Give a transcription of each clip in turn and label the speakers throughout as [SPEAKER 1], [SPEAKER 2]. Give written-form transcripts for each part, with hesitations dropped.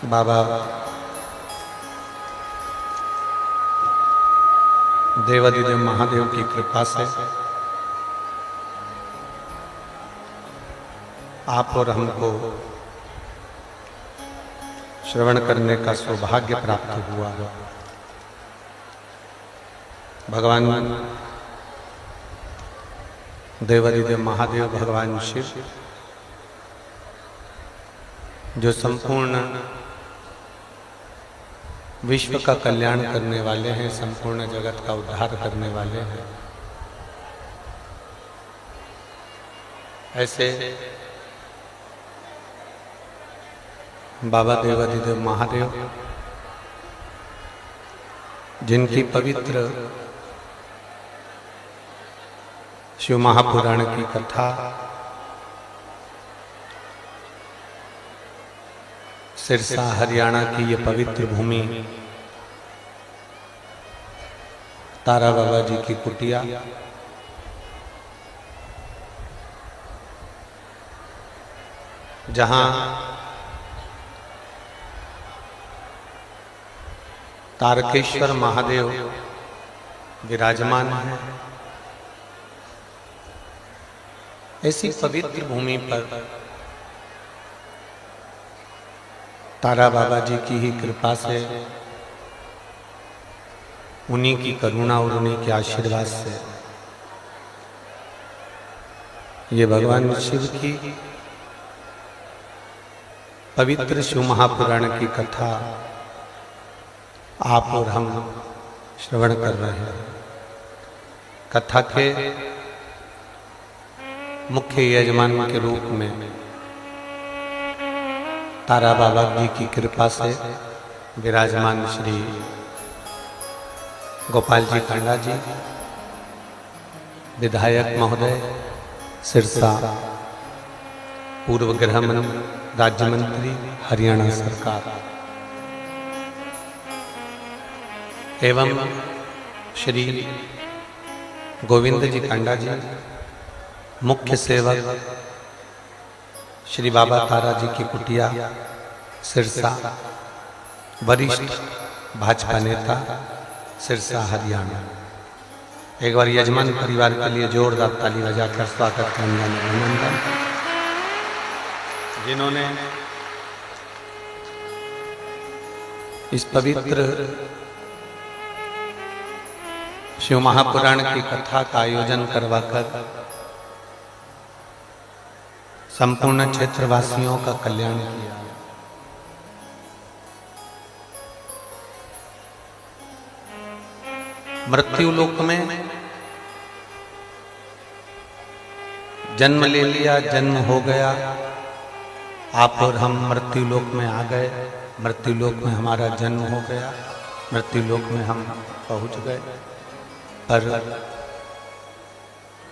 [SPEAKER 1] बाबा देवादिदेव महादेव की कृपा से आप और हमको श्रवण करने का सौभाग्य प्राप्त हुआ। भगवान देवादिदेव महादेव भगवान शिव जो संपूर्ण विश्व का कल्याण करने वाले हैं, संपूर्ण जगत का उद्धार करने वाले हैं, ऐसे बाबा देवादिदेव महादेव जिनकी पवित्र शिव महापुराण की कथा सिरसा हरियाणा की ये पवित्र भूमि तारा बाबा जी की कुटिया जहां तारकेश्वर महादेव विराजमान है, ऐसी पवित्र भूमि पर तारा बाबा जी की ही कृपा से, उन्हीं की करुणा और उन्हीं के आशीर्वाद से ये भगवान शिव की पवित्र शिव महापुराण की कथा आप और हम श्रवण कर रहे हैं। कथा के मुख्य यजमान के रूप में तारा बाबा जी की कृपा से विराजमान श्री गोपाल जी कांडा जी, विधायक महोदय सिरसा, पूर्व गृह राज्य मंत्री हरियाणा सरकार, एवं श्री गोविंद जी कांडा जी, मुख्य सेवक श्री बाबा तारा जी की कुटिया सिरसा, वरिष्ठ भाजपा नेता सिरसा हरियाणा। एक बार यजमान परिवार के लिए जोरदार ताली बजाकर स्वागत करना अभिनंदन। जिन्होंने इस पवित्र शिव महापुराण की कथा का आयोजन करवाकर संपूर्ण क्षेत्रवासियों का कल्याण किया। मृत्यु लोक में जन्म ले लिया, जन्म हो गया, आप और हम मृत्यु लोक में आ गए, मृत्यु लोक में हमारा जन्म हो गया, मृत्यु लोक में हम पहुंच गए। पर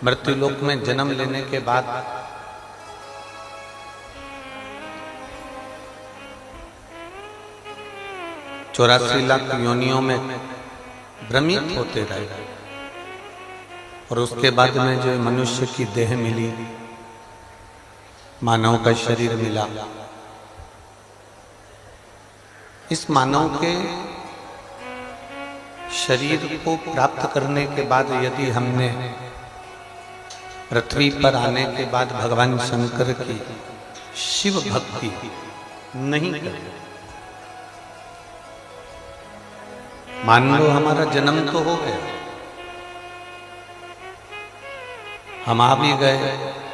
[SPEAKER 1] मृत्यु लोक में जन्म लेने के बाद 84 लाख योनियों में भ्रमित होते रहे और उसके बाद में जो मनुष्य की देह मिली, मानव का शरीर मिला, इस मानव के शरीर को प्राप्त करने के बाद यदि हमने पृथ्वी पर आने के बाद भगवान शंकर की शिव भक्ति नहीं करी, मान लो हमारा जन्म तो हो गया, हम आ भी गए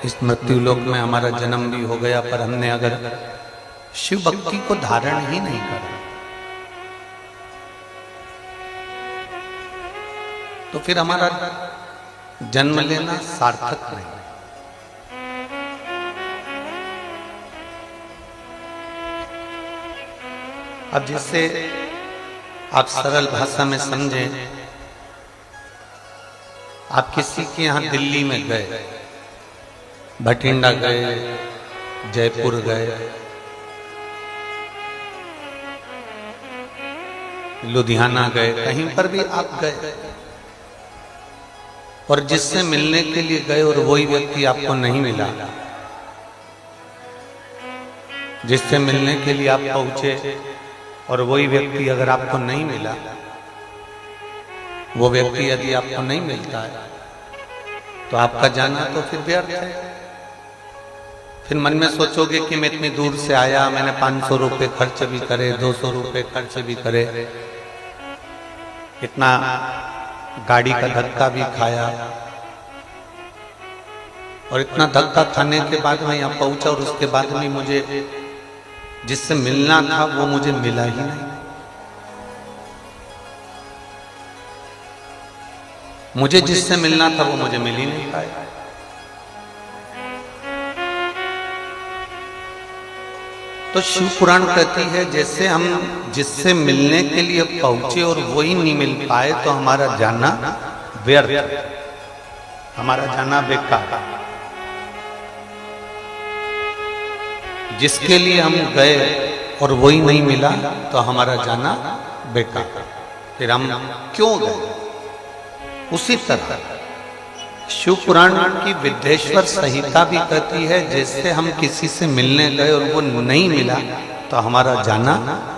[SPEAKER 1] इस मृत्यु लोक में, हमारा जन्म भी हो गया, पर हमने अगर शिव भक्ति को धारण ही नहीं करा तो फिर हमारा जन्म लेना सार्थक नहीं। अब जिससे आप सरल भाषा में समझें, आप किसी के यहां दिल्ली में गए, भटिंडा गए, जयपुर गए, लुधियाना गए, कहीं पर भी आप गए और जिससे मिलने के लिए गए और वही व्यक्ति आपको नहीं मिला, जिससे मिलने के लिए आप पहुंचे और वही व्यक्ति अगर आपको नहीं मिला, वो व्यक्ति यदि आपको नहीं मिलता है तो आपका जाना तो फिर व्यर्थ है। फिर मन में सोचोगे कि मैं इतनी दूर से आया, मैंने 500 रुपये खर्च भी करे, 200 रुपये खर्च भी करे, इतना गाड़ी का धक्का भी खाया, और इतना धक्का खाने के बाद मैं यहाँ पहुंचा और उसके बाद में मुझे जिससे मिलना था वो मुझे मिला ही नहीं। मुझे जिससे मिलना था वो मुझे मिल ही नहीं पाया। तो शिव पुराण कहती है जैसे हम जिससे मिलने के लिए पहुंचे और वही नहीं मिल पाए तो हमारा जाना व्यर्थ, हमारा जाना बेकार। जिसके लिए हम गए और वही नहीं मिला तो हमारा जाना बेकार। फिर हम क्यों गए? उसी तरह शिव पुराण की विद्येश्वर संहिता भी कहती है जैसे हम किसी से मिलने गए और वो नहीं मिला तो हमारा जाना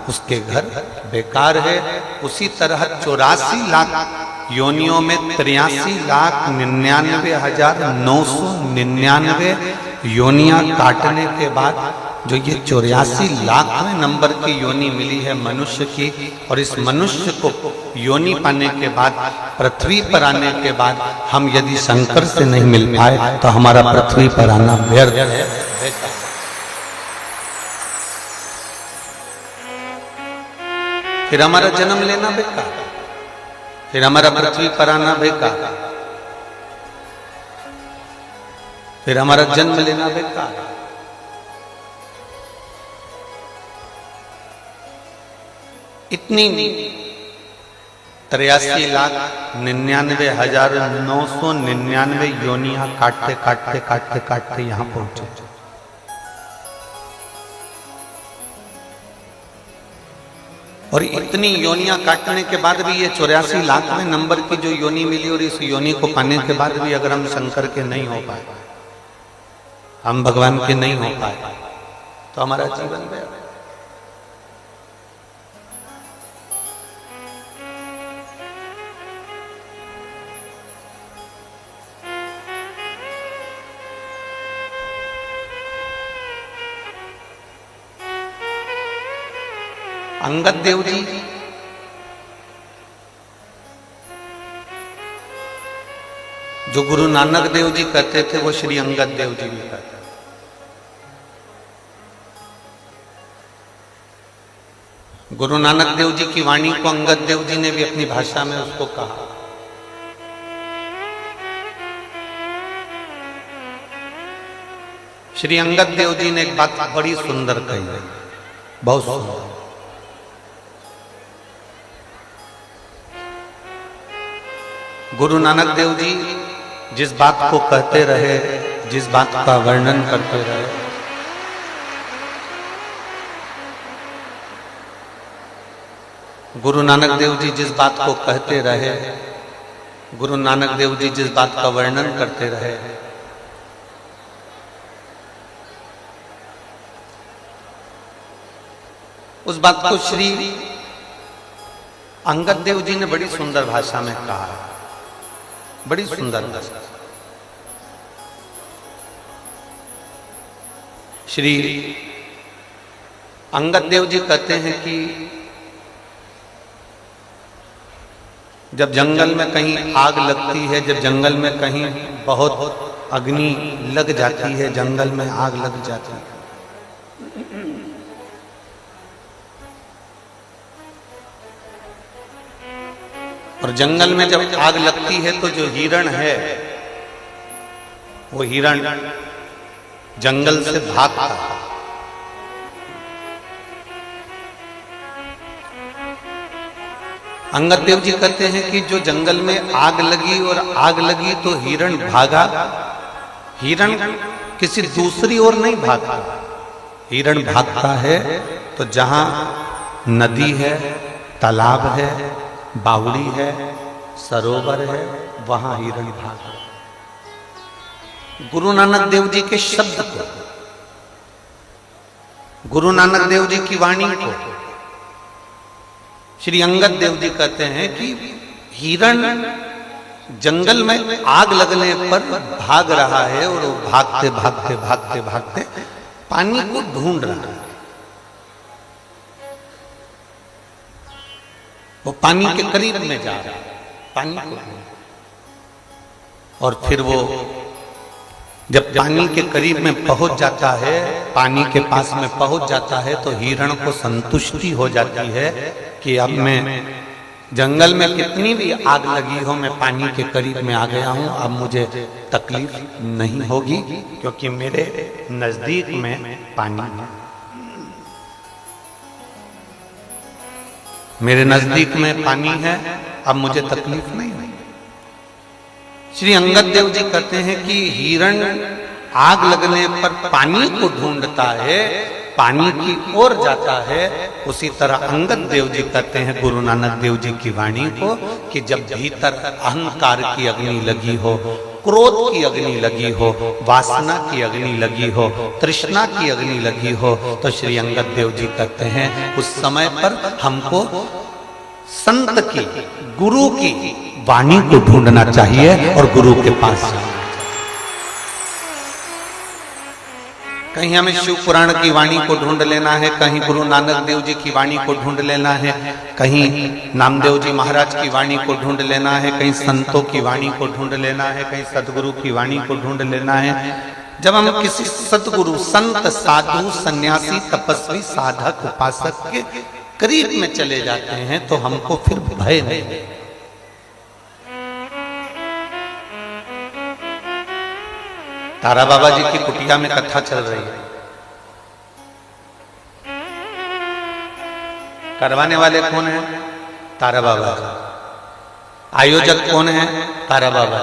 [SPEAKER 1] उसके घर बेकार है। उसी तरह 84 लाख योनियों में 83,99,999 योनियां काटने के बाद जो ये 84 लाखवें नंबर की योनि मिली है मनुष्य की, और इस मनुष्य को योनि पाने के बाद पृथ्वी पर आने के बाद हम यदि शंकर से नहीं मिल पाए तो हमारा पृथ्वी पर आना व्यर्थ है। फिर हमारा जन्म लेना बेकार, फिर हमारा पृथ्वी पर आना बेकार, फिर हमारा जन्म लेना बेकार। इतनी 83,99,999 योनियां काटते काटते काटते काटते यहां पहुंचे। और इतनी योनियां काटने के बाद भी ये 84 लाखवें नंबर की जो योनि मिली, और इस योनि को पाने के बाद भी अगर हम शंकर के नहीं हो पाए, हम भगवान के नहीं हो पाए तो हमारा जीवन व्यर्थ। अंगद देव जी जो गुरु नानक देव जी कहते थे वो श्री अंगद देव जी भी कहते। गुरु नानक देव जी की वाणी को अंगद देव जी ने भी अपनी भाषा में उसको कहा। श्री अंगद देव जी ने एक बात बड़ी सुंदर कही है, बहुत सुंदर। गुरु नानक देव जी जिस बात को कहते रहे, जिस बात का वर्णन करते रहे, गुरु नानक देव जी जिस बात को कहते रहे, गुरु नानक देव जी जिस बात का वर्णन करते रहे, उस बात को श्री अंगद देव जी ने बड़ी सुंदर भाषा में कहा है, बड़ी सुंदर भाषा। श्री अंगद देव जी कहते हैं कि जब जंगल में कहीं आग लगती है, जब जंगल में कहीं बहुत अग्नि लग जाती है, जंगल में आग लग जाती है, और जंगल में जब आग लगती है तो जो हिरण है वो हिरण जंगल से भागता है। अंगद देव जी कहते हैं कि जो जंगल में आग लगी और आग लगी तो हिरण भागा, हिरण किसी दूसरी ओर नहीं भागता, हिरण भागता है तो जहां नदी है, तालाब है, बावड़ी है, सरोवर है, वहां हिरण भागा। गुरु नानक देव जी के शब्द को गुरु नानक देव जी की वाणी को श्री अंगद देव जी कहते हैं कि हिरण जंगल में आग लगने पर भाग रहा है और वो भागते भागते भागते भागते पानी को ढूंढ रहा है। वो पानी के करीब में जा रहा है, पानी को, और फिर वो जब पानी के करीब में पहुंच जाता है, पानी के पास में पहुंच जाता है, तो हिरण को संतुष्टि हो जाती है कि अब मैं जंगल में कितनी भी आग लगी हो, मैं पानी के करीब में आ गया हूं, अब मुझे तकलीफ नहीं होगी क्योंकि मेरे नजदीक में पानी है, मेरे नजदीक में पानी है, अब मुझे तकलीफ नहीं होगी। श्री अंगद देव जी कहते हैं कि हिरण आग लगने पर पानी को ढूंढता है, पानी की ओर जाता है, उसी तरह अंगद देव जी कहते हैं गुरु नानक देव जी की वाणी को कि जब भीतर अहंकार की अग्नि लगी हो, क्रोध की अग्नि लगी हो, वासना की अग्नि लगी हो, तृष्णा की अग्नि लगी हो, तो श्री अंगद देव जी कहते हैं उस समय पर हमको संत की, गुरु की वाणी को ढूंढना चाहिए और गुरु के पास जाना चाहिए। कहीं हमें शिव पुराण की वाणी को ढूंढ लेना है, कहीं गुरु नानक देव जी की वाणी को ढूंढ लेना है, कहीं नामदेव जी महाराज की वाणी को ढूंढ लेना है, कहीं संतों की वाणी को ढूंढ लेना है, कहीं सदगुरु की वाणी को ढूंढ लेना है। जब हम किसी सदगुरु, संत, साधु, सन्यासी, तपस्वी, साधक, उपासक के करीब में चले जाते हैं तो हमको फिर भय नहीं। तारा बाबा जी की कुटिया में कथा चल रही है, करवाने वाले कौन है? तारा बाबा। आयोजक कौन है? तारा बाबा।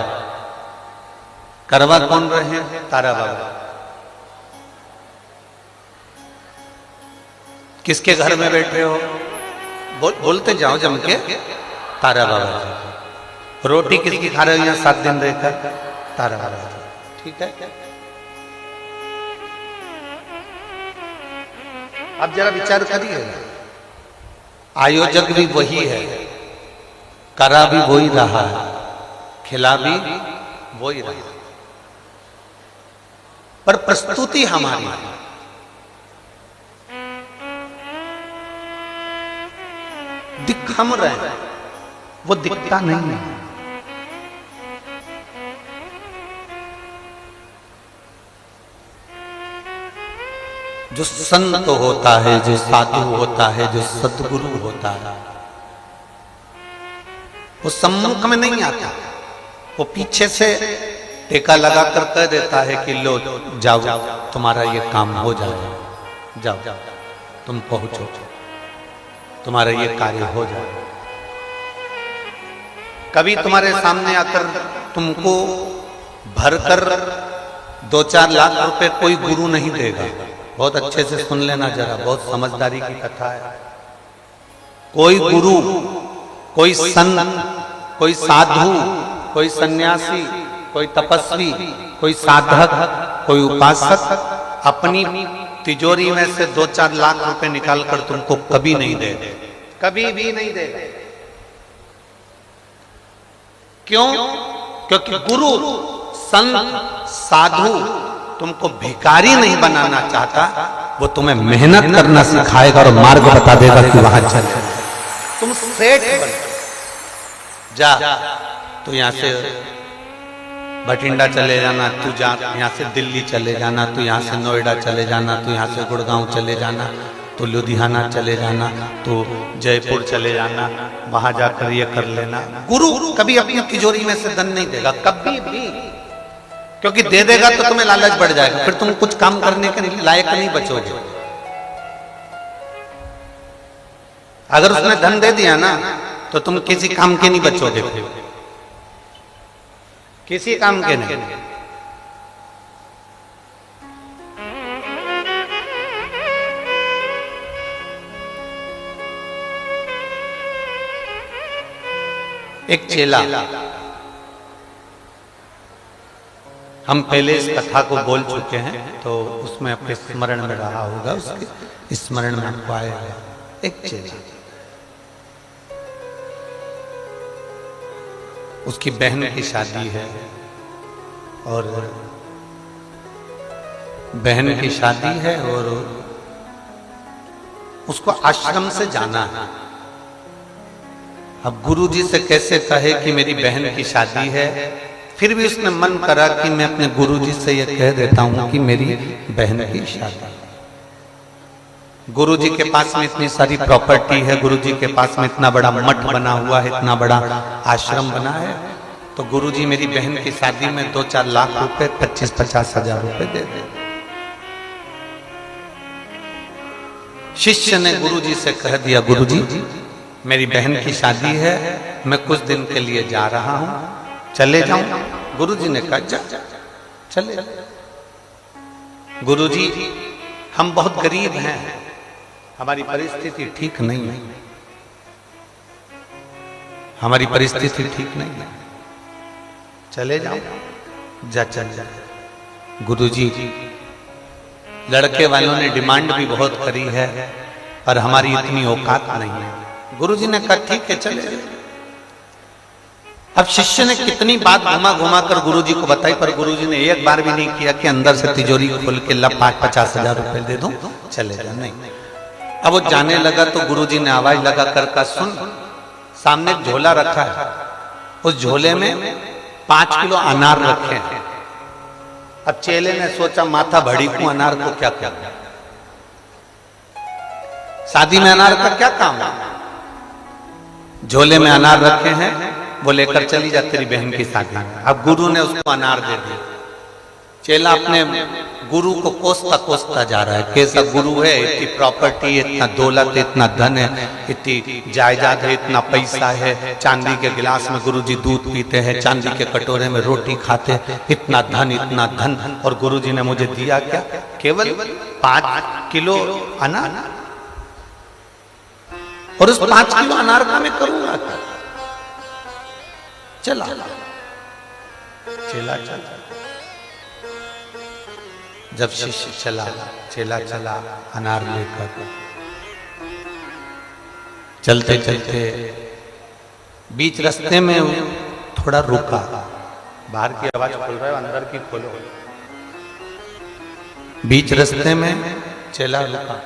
[SPEAKER 1] करवा कौन रहे हैं? तारा बाबा। किसके घर में बैठे हो? बोलते जाओ जम के, तारा बाबा। रोटी किसकी खा रहे हो यहाँ 7 दिन रहकर? तारा बाबा। ठीक है, अब जरा विचार करिए, आयोजक भी वही है, करा भी वही रहा है, खिला भी वही रहा, पर प्रस्तुति हमारी है। दिख हम रहे हैं, वो दिखता नहीं है। जो संत होता है, जो साधु होता है, जो सतगुरु होता है, वो सम्मुख में नहीं आता, वो पीछे से टेका लगा कर कह देता है कि लो जाओ, तुम्हारा ये काम हो जाए, जाओ तुम पहुंचो, तुम्हारा ये कार्य हो जाए। कभी तुम्हारे सामने आकर तुमको भरकर 2-4 लाख रुपए कोई गुरु नहीं देगा। बहुत अच्छे से सुन लेना जरा, बहुत समझदारी की कथा है। कोई गुरु, कोई संत, कोई साधु, कोई सन्यासी, कोई तपस्वी, कोई साधक, कोई उपासक अपनी तिजोरी में से 2-4 लाख रुपए निकालकर तुमको कभी नहीं देगा, कभी भी नहीं देगा। क्यों? क्योंकि गुरु, संत, साधु तुमको भिखारी नहीं बनाना चाहता, वो तुम्हें मेहनत करना सिखाएगा और मार्ग बता देगा कि वहां चल। तुम सेठ बन जा, तो यहां से बठिंडा चले जाना, तू जा यहां से दिल्ली चले जाना, तू यहां से नोएडा चले जाना, तू यहां से गुड़गांव चले जाना, तो लुधियाना चले जाना, तो जयपुर चले जाना, वहां जाकर ये कर लेना। गुरु कभी अपनी तिजोरी में से धन नहीं देगा, कभी भी, क्योंकि दे देगा तो तुम्हें लालच बढ़ जाएगा, फिर तुम कुछ काम करने के लायक नहीं बचोगे। अगर उसने धन दे दिया ना तो तुम किसी काम के नहीं बचोगे, किसी काम के नहीं। एक चेला हम पहले इस कथा को बोल चुके हैं, तो उसमें आपके स्मरण में रहा होगा, उसके स्मरण में हमको आएगा। एक चेला, उसकी बहन की शादी है, और बहन की शादी है और उसको आश्रम से जाना है। अब गुरुजी से कैसे कहे कि मेरी बहन की शादी है, फिर भी उसने मन करा कि मैं अपने गुरुजी से यह कह देता हूं कि मेरी बहन की शादी। गुरुजी के पास में इतनी सारी प्रॉपर्टी है, गुरुजी के पास में इतना बड़ा मठ बना हुआ है, इतना बड़ा आश्रम बना है, तो गुरुजी मेरी बहन की शादी में 2-4 लाख रुपए, 25-50 हजार रुपए दे दे। शिष्य ने गुरुजी से कह दिया, गुरुजी मेरी बहन की शादी है, मैं कुछ दिन के लिए जा रहा हूं, चले जाऊं? गुरुजी ने कहा जा, चले। गुरुजी हम बहुत गरीब हैं, हमारी परिस्थिति ठीक नहीं है, हमारी परिस्थिति ठीक नहीं है, चले जाओ। जा चल जा। गुरुजी लड़के वालों ने डिमांड भी बहुत करी है, पर हमारी इतनी औकात नहीं है। गुरुजी ने कहा ठीक है, चले जाओ। अब शिष्य ने कितनी बात घुमा घुमा कर गुरुजी को बताई, पर गुरुजी ने एक बार भी नहीं किया कि अंदर से तिजोरी खोल के ला 5-50 हजार रुपए दे दो, चले जा। नहीं। अब वो जाने लगा तो गुरुजी ने आवाज लगा कर कहा, सुन, सामने एक झोला रखा है, उस झोले में 5 किलो अनार रखे हैं। अब चेले ने सोचा, माथा भड़ी को अनार को क्या क्या, शादी में अनार का क्या काम है? झोले में अनार रखे हैं, वो लेकर चली जा तेरी बहन की शादी में। अब गुरु ने उसको अनार दे दिया। चेला अपने गुरु को कोसता कोसता जा रहा है, कैसा गुरु है, इतनी प्रॉपर्टी, इतना दौलत, इतना धन है, इतनी जायदाद है, इतना पैसा है, चांदी के गिलास में गुरुजी दूध पीते हैं, चांदी के कटोरे में रोटी खाते हैं, इतना धन, इतना धन, और गुरुजी ने मुझे दिया क्या? केवल 5 किलो अनार। और उस 5 किलो अनार का मैं करूंगा क्या? चला चेला चला। जब शिष्य चला, चेला चला अनार लेकर, चलते चलते बीच रास्ते में थोड़ा रुका। बाहर की आवाज खोल रहा है, अंदर की खोलो। बीच रास्ते में चेला रुका।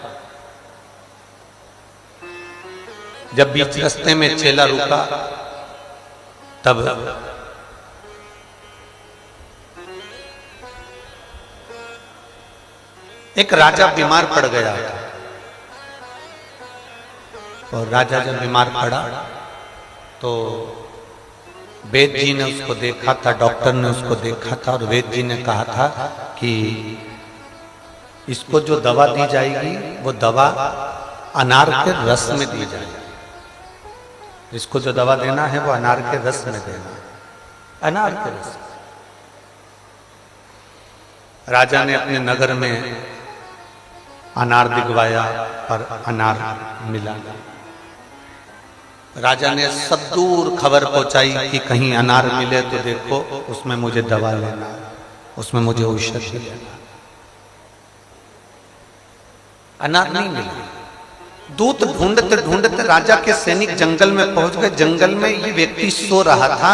[SPEAKER 1] जब बीच रास्ते में चेला रुका, तब एक राजा बीमार पड़ गया था। और राजा जब बीमार पड़ा तो वेद जी ने उसको देखा था, डॉक्टर ने उसको देखा था, और वेद जी ने कहा था कि इसको जो दवा दी जाएगी वो दवा अनार के रस में दी जाएगी। इसको जो दवा देना है वो अनार के रस में देना है, अनार के रस। राजा ने अपने नगर में अनार दिखवाया, पर अनार मिला। राजा ने सब दूर खबर पहुंचाई कि कहीं अनार मिले तो देखो, उसमें मुझे दवा लेना, उसमें मुझे औषधि लेना। अनार नहीं मिला। दूत ढूंढते ढूंढते राजा के सैनिक जंगल में पहुंच गए। जंगल में ये व्यक्ति सो रहा था,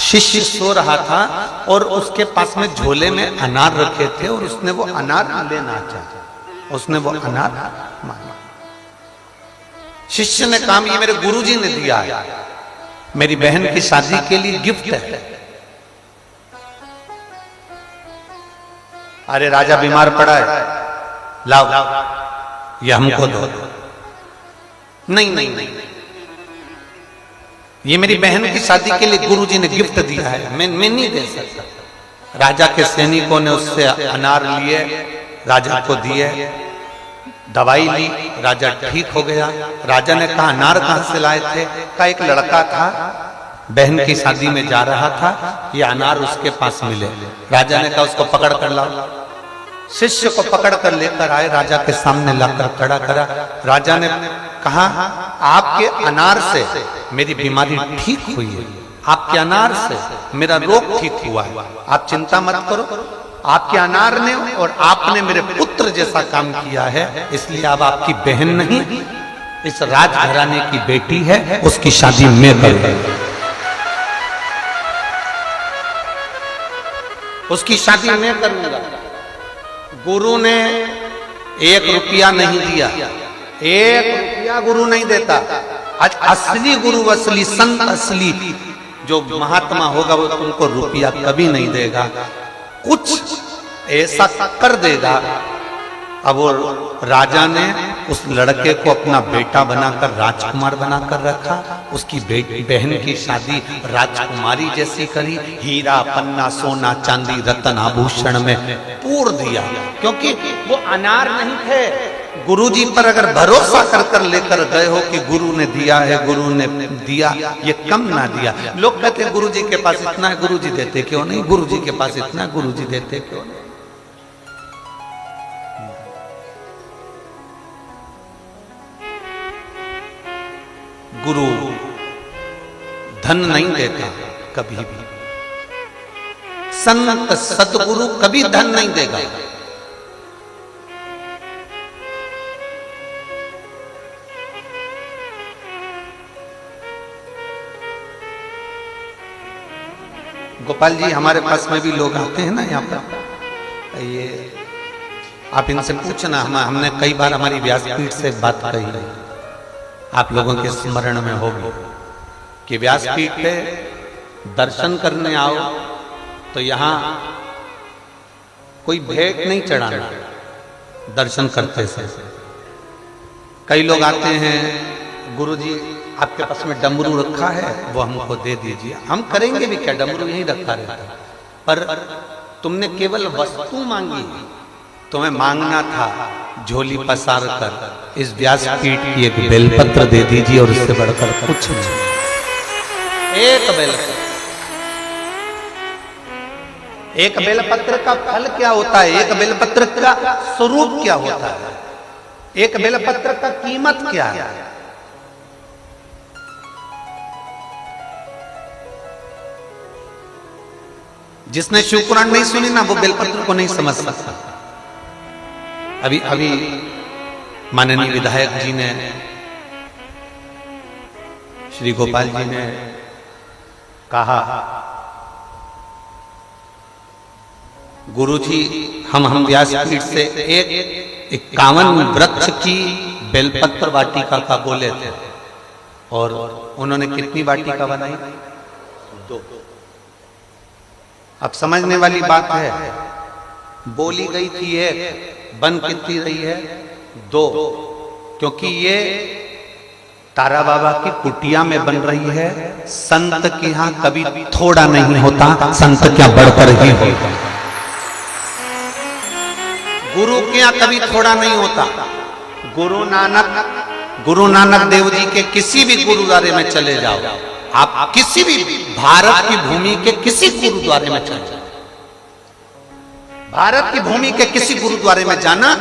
[SPEAKER 1] शिष्य सो रहा था, और उसके पास में झोले में अनार रखे थे, और उसने वो अनार लेना चाहा, उसने वो अनार मांगा। शिष्य ने कहा, ये मेरे गुरुजी ने दिया है, मेरी बहन की शादी के लिए गिफ्ट है। अरे राजा बीमार पड़ा है, लाओ ये हमको दो। नहीं नहीं नहीं, ये मेरी बहन की शादी के लिए गुरुजी ने गिफ्ट दिया है, मैं नहीं दे सकता। राजा के सैनिकों ने उससे अनार लिए, राजा को दिए, दवाई ली, राजा ठीक हो गया। राजा ने कहा, अनार कहां से लाए थे? का एक लड़का था, बहन की शादी में जा रहा था, ये अनार उसके पास मिले। राजा ने कहा, उसको पकड़ कर लाओ। शिष्य को पकड़ कर लेकर आए, राजा के सामने लाकर खड़ा करा। राजा ने कहा, आपके अनार से मेरी बीमारी ठीक हुई है, आपके अनार से मेरा रोग ठीक हुआ है, आप चिंता मत करो। आपके अनार ने और आपने मेरे पुत्र जैसा काम किया है, इसलिए अब आपकी बहन नहीं, इस राजघराने की बेटी है, उसकी शादी मैं करूंगा। उसकी शादी मैं करूंगा। गुरु ने 1 रुपया नहीं दिया, 1 रुपया गुरु नहीं देता। आज असली गुरु, असली संत, असली जो महात्मा होगा वो तुमको रुपया कभी नहीं देगा, कुछ ऐसा कर देगा। अब वो राजा ने उस लड़के को अपना बेटा बनाकर राजकुमार बनाकर रखा, उसकी बहन की शादी राजकुमारी जैसी करी, हीरा पन्ना सोना चांदी रतन आभूषण में पूर दिया, क्योंकि वो अनार नहीं थे। गुरुजी पर अगर भरोसा कर कर लेकर गए हो कि गुरु ने दिया है, गुरु ने दिया, ये कम ना दिया। लोग कहते हैं गुरुजी के पास इतना है, गुरुजी देते क्यों नहीं, गुरुजी के पास इतना है, गुरुजी देते क्यों नहीं। गुरु धन नहीं देता कभी भी, संत सदगुरु कभी धन नहीं देगा। गोपाल जी, हमारे पास में भी लोग आते हैं ना यहाँ पर, ये आप इनसे पूछना, हमने कई बार हमारी व्यासपीठ से बात कही है, आप लोगों के स्मरण में होगी कि व्यासपीठ पे दर्शन करने आओ तो यहाँ कोई भेंट नहीं चढ़ाना दर्शन करते से। कई लोग आते हैं, गुरुजी आपके पास में डमरू रखा है, वो हमको दे दीजिए। हम करेंगे भी क्या, डमरू यहीं रखा रहता है, पर तुमने केवल वस्तु मांगी, तुम्हें मांगना था झोली पसार कर इस व्यासपीठ की एक बेलपत्र दे दीजिए, और इससे बढ़कर कुछ नहीं। एक बेलपत्र का फल क्या होता है, एक बेलपत्र का स्वरूप क्या होता है, एक बेलपत्र का कीमत क्या है। जिसने शिव पुराण नहीं सुनी ना, वो बेलपत्र को नहीं समझ सकता। अभी माननीय विधायक जी ने, श्री गोपाल जी ने कहा, गुरुजी हम व्यासपीठ से एक 51 वृक्ष की बेलपत्र वाटिका का बोले थे, और उन्होंने कितनी वाटिका बनाई? 2। अब समझने वाली बात है, बोली गई थी एक, बन कितनी रही है? 2, क्योंकि ये तारा बाबा की कुटिया में बन रही है। संत के यहाँ कभी थोड़ा नहीं होता, संत क्या बढ़कर ही होता। गुरु के यहाँ कभी थोड़ा नहीं होता। गुरु नानक देव जी के किसी भी गुरुद्वारे में चले जाओ, आप किसी भी भारत की भूमि के किसी गुरुद्वारे में चले जाओ, भारत की भूमि के किसी गुरुद्वारे में जाना,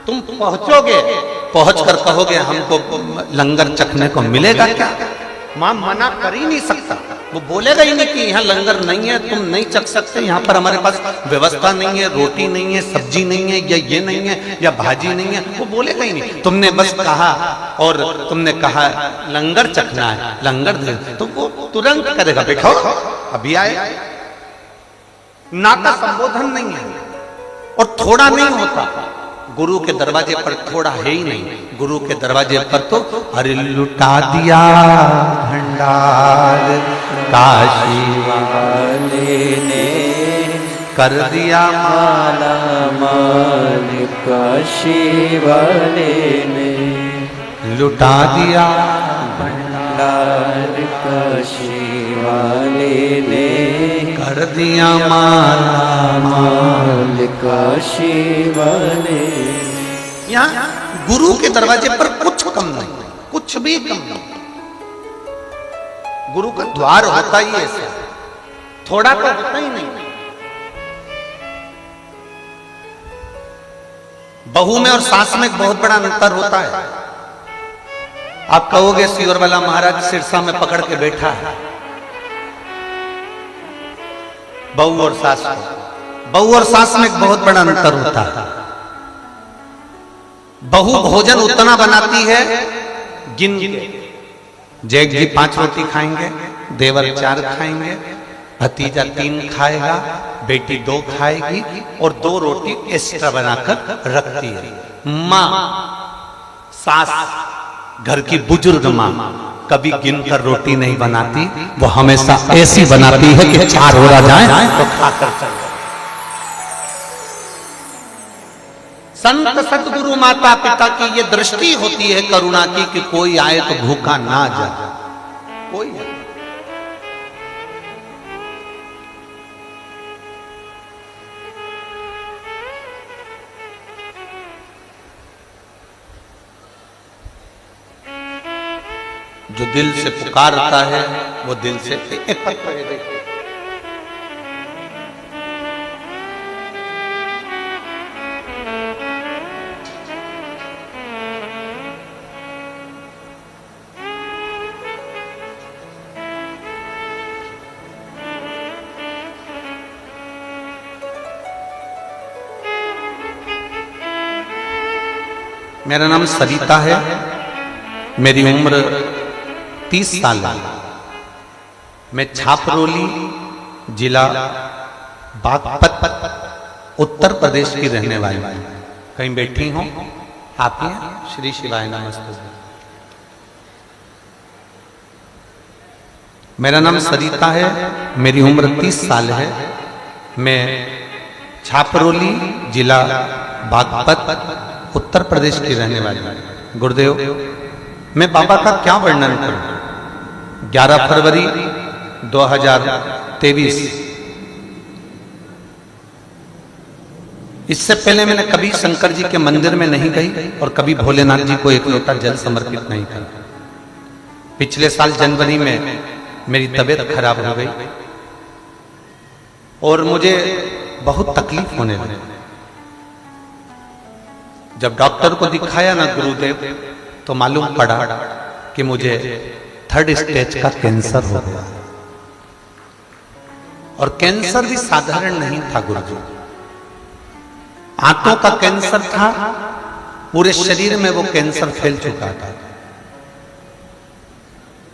[SPEAKER 1] तुम पहुंचोगे, पहुंचकर कहोगे हमको लंगर चखने को मिलेगा क्या? मां मना कर ही नहीं सकता, वो बोलेगा ही नहीं कि यहाँ लंगर नहीं है, तुम नहीं चख सकते, यहाँ पर हमारे पास व्यवस्था नहीं है, रोटी नहीं है, सब्जी नहीं है, या ये नहीं है, या भाजी नहीं है, वो बोलेगा ही नहीं। तुमने बस कहा और तुमने कहा लंगर चखना है, लंगर दे, तो वो तुरंत करेगा, बैठो अभी आए। ना का संबोधन नहीं है, और थोड़ा नहीं होता। गुरु के दरवाजे पर थोड़ा है ही नहीं, गुरु के दरवाजे पर तो अरे लुटा दिया भंडार काशी वाले ने, कर दिया माला माल काशी वाले ने, लुटा दिया भंडार काशी वाले ने, कर दिया माला माल काशी वाले। यहाँ गुरु के दरवाजे पर कुछ कम नहीं, कुछ भी कम नहीं। गुरु का द्वार होता ही ऐसा, थोड़ा तो होता ही नहीं। बहू में और सास में बहुत बड़ा अंतर होता है। आप कहोगे सियोर वाला महाराज सिरसा में पकड़ के बैठा है, बहू और सास को। बहू और सास में एक बहुत बड़ा अंतर होता है। बहू भोजन उतना बनाती है गिन के, जेठ जी 5 रोटी खाएंगे, देवर 4 खाएंगे, भतीजा 3 खाएगा, बेटी 2 खाएगी और 2 रोटी एक्स्ट्रा बनाकर रखती है। माँ, सास, घर की बुजुर्ग माँ कभी गिनकर रोटी नहीं बनाती, वो हमेशा ऐसी बनाती है कि 4 हो जाए तो खाकर चल। संत सतगुरु माता पिता की ये दृष्टि होती है करुणा की कि कोई आए तो भूखा ना जाए। कोई जो दिल से पुकारता है वो दिल से मेरा नाम सरिता है, मेरी उम्र 30 साल है। मैं छापरोली जिला बागपत उत्तर प्रदेश की रहने वाली हूँ। कहीं बैठी हूँ आप ही? श्री शिवाय नमस्ते। मेरा नाम सरिता है, मेरी उम्र 30 साल है। मैं छापरोली जिला बागपत उत्तर प्रदेश की रहने वाली हूँ। गुरुदेव, मैं बाबा का क्या वर्णन करूं। 11 फरवरी 2023, इससे पहले मैंने कभी शंकर जी के मंदिर में नहीं गई और कभी भोलेनाथ जी को एक लोटा जल समर्पित नहीं किया। पिछले साल जनवरी में मेरी तबीयत खराब हो गई और मुझे बहुत तकलीफ होने लगी। जब डॉक्टर को दिखाया ना गुरुदेव, तो मालूम पड़ा कि मुझे 3rd स्टेज का कैंसर हो गया। और कैंसर भी साधारण नहीं था गुरुजी, आंतों का कैंसर था, पूरे शरीर में वो कैंसर फैल चुका था।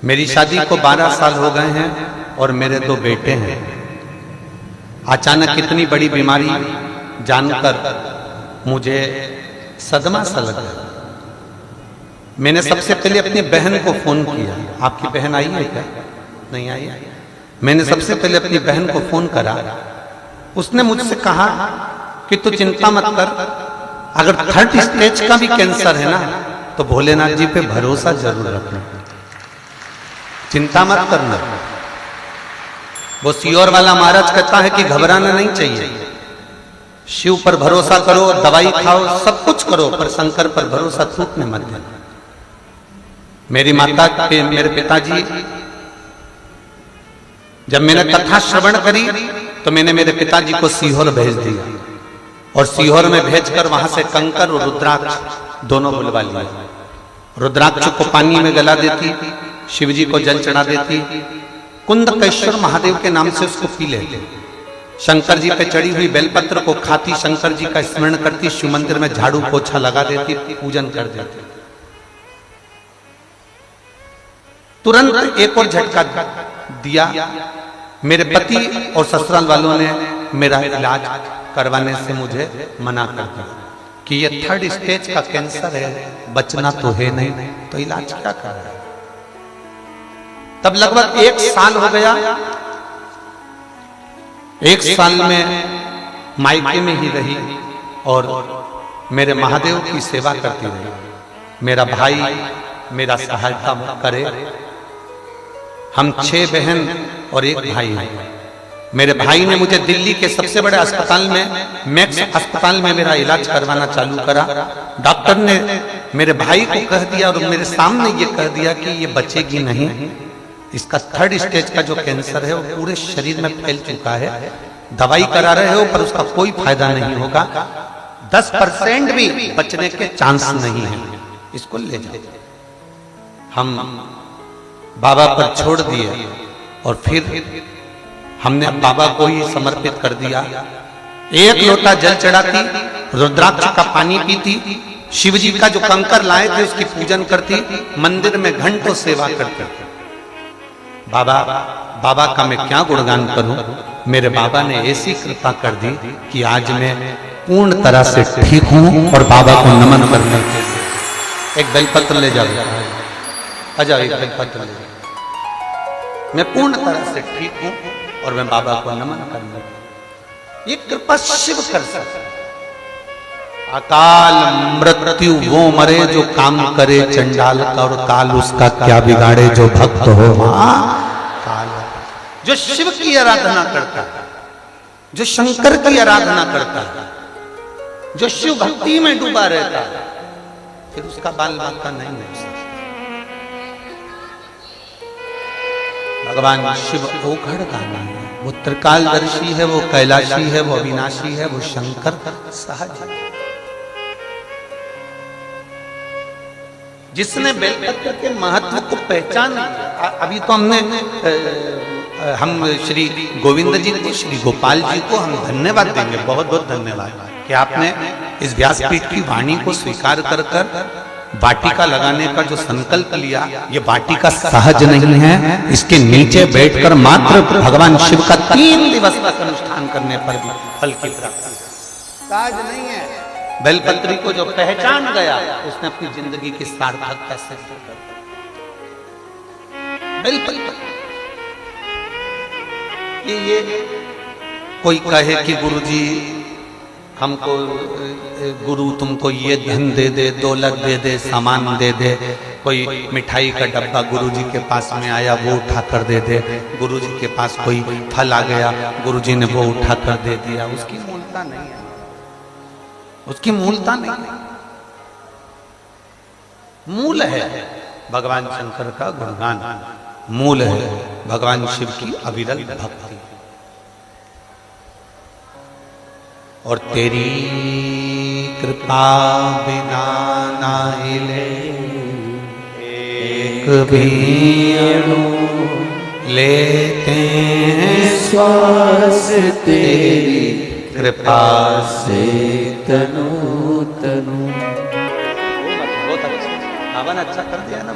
[SPEAKER 1] मेरी शादी को 12 साल हो गए हैं और मेरे 2 बेटे हैं। अचानक इतनी बड़ी बीमारी जानकर मुझे सदमा सा लगा। मैंने सबसे पहले अपनी बहन को फोन किया। आपकी बहन आई है क्या? नहीं आई। मैंने सबसे पहले अपनी बहन को फोन करा। उसने मुझसे कहा कि तू चिंता मत कर, अगर 3rd स्टेज का भी कैंसर है ना तो भोलेनाथ जी पे भरोसा जरूर रखना, चिंता मत करना। वो सियोर वाला महाराज कहता है कि घबराना नहीं चाहिए, शिव पर भरोसा करो, दवाई खाओ, सब कुछ करो, पर शंकर पर भरोसा टूटने मत देना। मेरी माता के मेरे पिताजी, जब मैंने कथा श्रवण करी तो मैंने मेरे पिताजी को सीहोर भेज दिया और सीहोर में भेजकर वहां से कंकर और रुद्राक्ष दोनों बुलवा लिया। रुद्राक्ष को पानी में गला देती, शिवजी को जल चढ़ा देती, कुंदकेश्वर महादेव के नाम से उसको पी लेते, शंकर जी पे चढ़ी हुई बेलपत्र को खाती, शंकर जी का स्मरण करती, शिव मंदिर में झाड़ू पोछा लगा देती, पूजन कर देती। तुरंत एक और झटका दिया। मेरे पति और ससुराल वालों ने मेरा इलाज करवाने से मुझे मना कर दिया कि ये 3rd स्टेज का कैंसर है, बचना तो है नहीं, तो इलाज क्या कर रहा है। तब लगभग 1 साल हो गया। 1 साल में मायके में ही रही और मेरे महादेव की सेवा करती रही। मेरा भाई मेरा सहायता करे। हम 6 बहन और 1 भाई हैं। मेरे भाई ने मुझे दिल्ली के सबसे बड़े अस्पताल में, मैक्स अस्पताल में मेरा इलाज करवाना चालू करा। डॉक्टर ने मेरे भाई को कह दिया और मेरे सामने ये कह दिया कि ये बचेगी नहीं, इसका 3rd स्टेज का जो कैंसर है वो पूरे शरीर में फैल चुका है, दवाई करा रहे हो पर उसका कोई फायदा नहीं होगा, 10% भी बचने के चांस नहीं है, इसको ले जाओ। हम बाबा पर छोड़ दिए और फिर हमने बाबा को ही समर्पित कर दिया। एक लोटा जल चढ़ाती, रुद्राक्ष का पानी पीती, शिव जी का जो कंकर लाए थे उसकी पूजन करती, मंदिर में घंटों सेवा करती। बाबा का मैं क्या गुणगान करूं। मेरे बाबा ने ऐसी कृपा कर दी कि आज मैं पूर्ण तरह से ठीक हूं और बाबा को नमन करने के लिए एक बेलपत्र ले जाओ, आ जाओ, एक बेलपत्र ले जाओ। मैं पूर्ण तरह से ठीक हूं और मैं बाबा को नमन करने के लिए। ये कृपा शिव कर सकता। अकाल मृत्यु वो मरे जो काम करे चंडाल का, और काल उसका क्या बिगाड़े जो भक्त हो। काल जो शिव की आराधना करता है, जो शंकर की आराधना करता है, जो शिव भक्ति में डूबा रहता है, फिर उसका बाल बांका नहीं हो सकता। भगवान शिव ओघड़ गाना है, वो त्रिकालदर्शी है, वो कैलाशी है, वो अविनाशी है, वो शंकर सहज है। जिसने बेलपत्र के महत्व को पहचाना, अभी तो हम श्री गोविंद जी को, श्री गोपाल जी को हम धन्यवाद देंगे, बहुत बहुत धन्यवाद कि आपने इस व्यासपीठ की वाणी को स्वीकार कर वाटिका लगाने का जो संकल्प लिया। ये वाटिका सहज नहीं है, इसके नीचे बैठकर मात्र भगवान शिव का 3 दिवस का अनुष्ठान करने पर भी फल की प्राप्ति सहज नहीं है। बेलपत्री को जो पहचान गया उसने अपनी जिंदगी की सार्थकता से बेलपत्री। ये कोई कहे कि गुरुजी हमको, गुरु तुमको ये धन दे दे, दौलत दे दे, सामान दे दे, कोई मिठाई का डब्बा गुरुजी के पास में आया वो उठा कर दे दे, गुरुजी के पास कोई फल आ गया गुरुजी ने वो उठा कर दे दिया, उसकी मूलता नहीं है, उसकी मूलता नहीं है। मूल है भगवान शंकर का गुणगान, मूल है भगवान शिव की अविरल भक्ति। और तेरी कृपा बिना ना हिले एक भी अणु, लेते हैं श्वास तेरी कृपा से तनु तनु। बहुत अच्छा, हवन अच्छा कर दिया ना।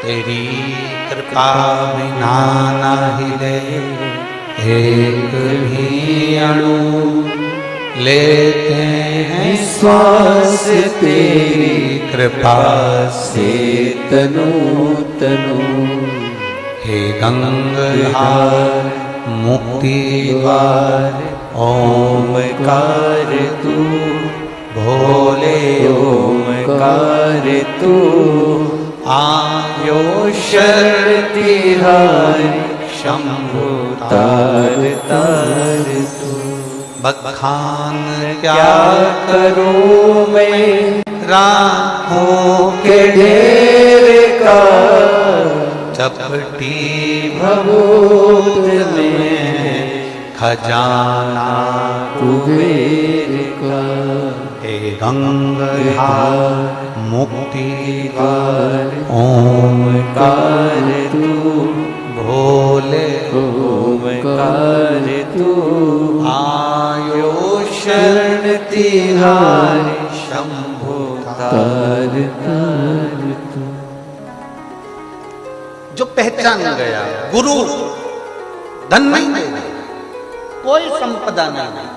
[SPEAKER 1] तेरी कृपा बिना ना हिले एक भी अणु, लेते हैं श्वास तेरी कृपा से तनु तनु। हे गंगाधार मुक्ति द्वार ओमकार तू, भोले ओमकार तू, आयो शरण तिहारी शंभु तार तार तू। बखान क्या करूं मैं राहों के ढेर का, चपटी भभूत में खजाना कुबेर का। हे गंगाधार मुक्ति द्वार ओमकार तू, भोले ओमकार तू, आयो शरण तिहारी शंभु तार तार तू। जो पहचान गया गुरु धन नहीं देगा, कोई संपदा नहीं,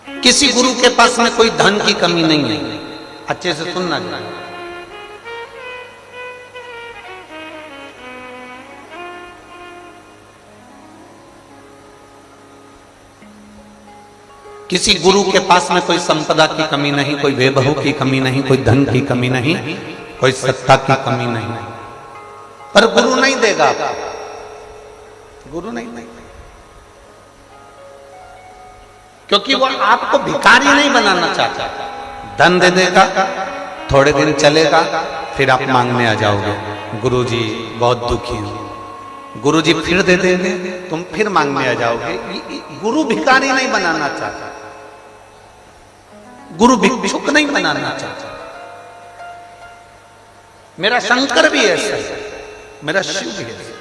[SPEAKER 1] किसी गुरु के पास में कोई धन की कमी नहीं है। अच्छे से सुनना चाहिए। किसी गुरु के पास में कोई संपदा की कमी नहीं, कोई वैभव की कमी नहीं, कोई धन की कमी नहीं, कोई सत्ता की कमी नहीं, पर गुरु नहीं देगा। गुरु नहीं, क्योंकि वो आपको भिखारी नहीं बनाना चाहता। धन दे देगा, थोड़े दिन चलेगा, फिर आप मांगने आ जाओगे, गुरुजी बहुत दुखी हूं। गुरुजी फिर दे देंगे, तुम फिर मांगने आ जाओगे। गुरु भिखारी नहीं बनाना चाहता, गुरु भिक्षुक नहीं बनाना चाहता। मेरा शंकर भी ऐसा है, मेरा शिव भी ऐसा।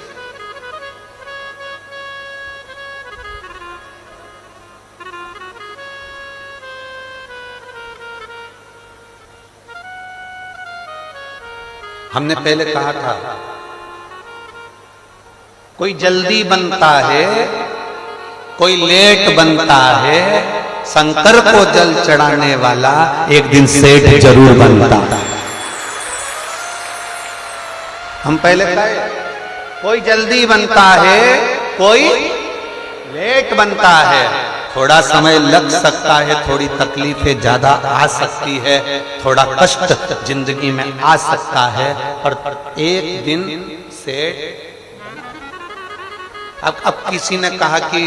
[SPEAKER 1] हमने पहले कहा था, कोई जल्दी बनता है, कोई लेट बनता है, शंकर को जल चढ़ाने वाला एक दिन सेठ जरूर बनता है। हम पहले कहे, कोई जल्दी बनता है, कोई लेट बनता है, थोड़ा समय लग सकता है, थोड़ी तकलीफें ज्यादा आ सकती है, थोड़ा कष्ट जिंदगी में आ सकता है, पर एक दिन सेठ। अब किसी ने कहा कि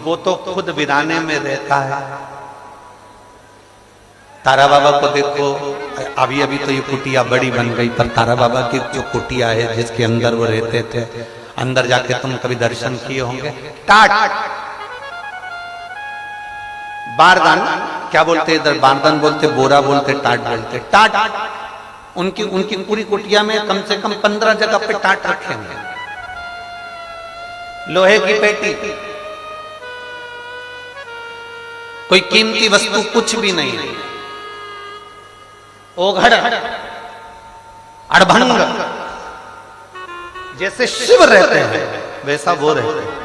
[SPEAKER 1] वो तो खुद वीराने में रहता है। तारा बाबा को देखो, अभी अभी तो ये कुटिया बड़ी बन गई, पर तारा बाबा की जो कुटिया है जिसके अंदर वो रहते थे, अंदर जाके तुम कभी दर्शन किए होंगे। टाट बारदान क्या बोलते, इधर बारदान बोलते, बोरा बोलते, टाट बोलते। टाट उनकी पूरी कुटिया में कम से कम 15 जगह पे टाट रखे होंगे। लोहे की पेटी, कोई कीमती वस्तु कुछ भी नहीं है। ओघड़, अड़भंग, जैसे शिव रहते हैं वैसा वो रहते हैं।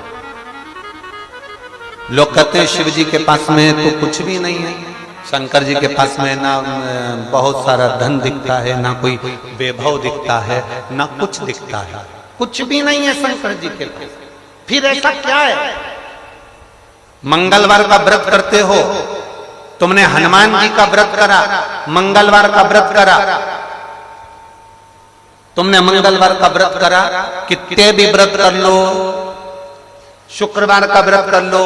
[SPEAKER 1] लोग कहते हैं शिव जी के पास में तो कुछ भी नहीं है, शंकर जी के पास में ना बहुत सारा धन दिखता है, ना कोई वैभव दिखता है, ना कुछ दिखता है, कुछ भी नहीं है शंकर जी के पास। फिर ऐसा क्या है? मंगलवार का व्रत करते हो, तुमने हनुमान जी का व्रत करा, मंगलवार का व्रत करा, तुमने मंगलवार का व्रत करा, कितने भी व्रत कर लो, शुक्रवार का व्रत कर लो,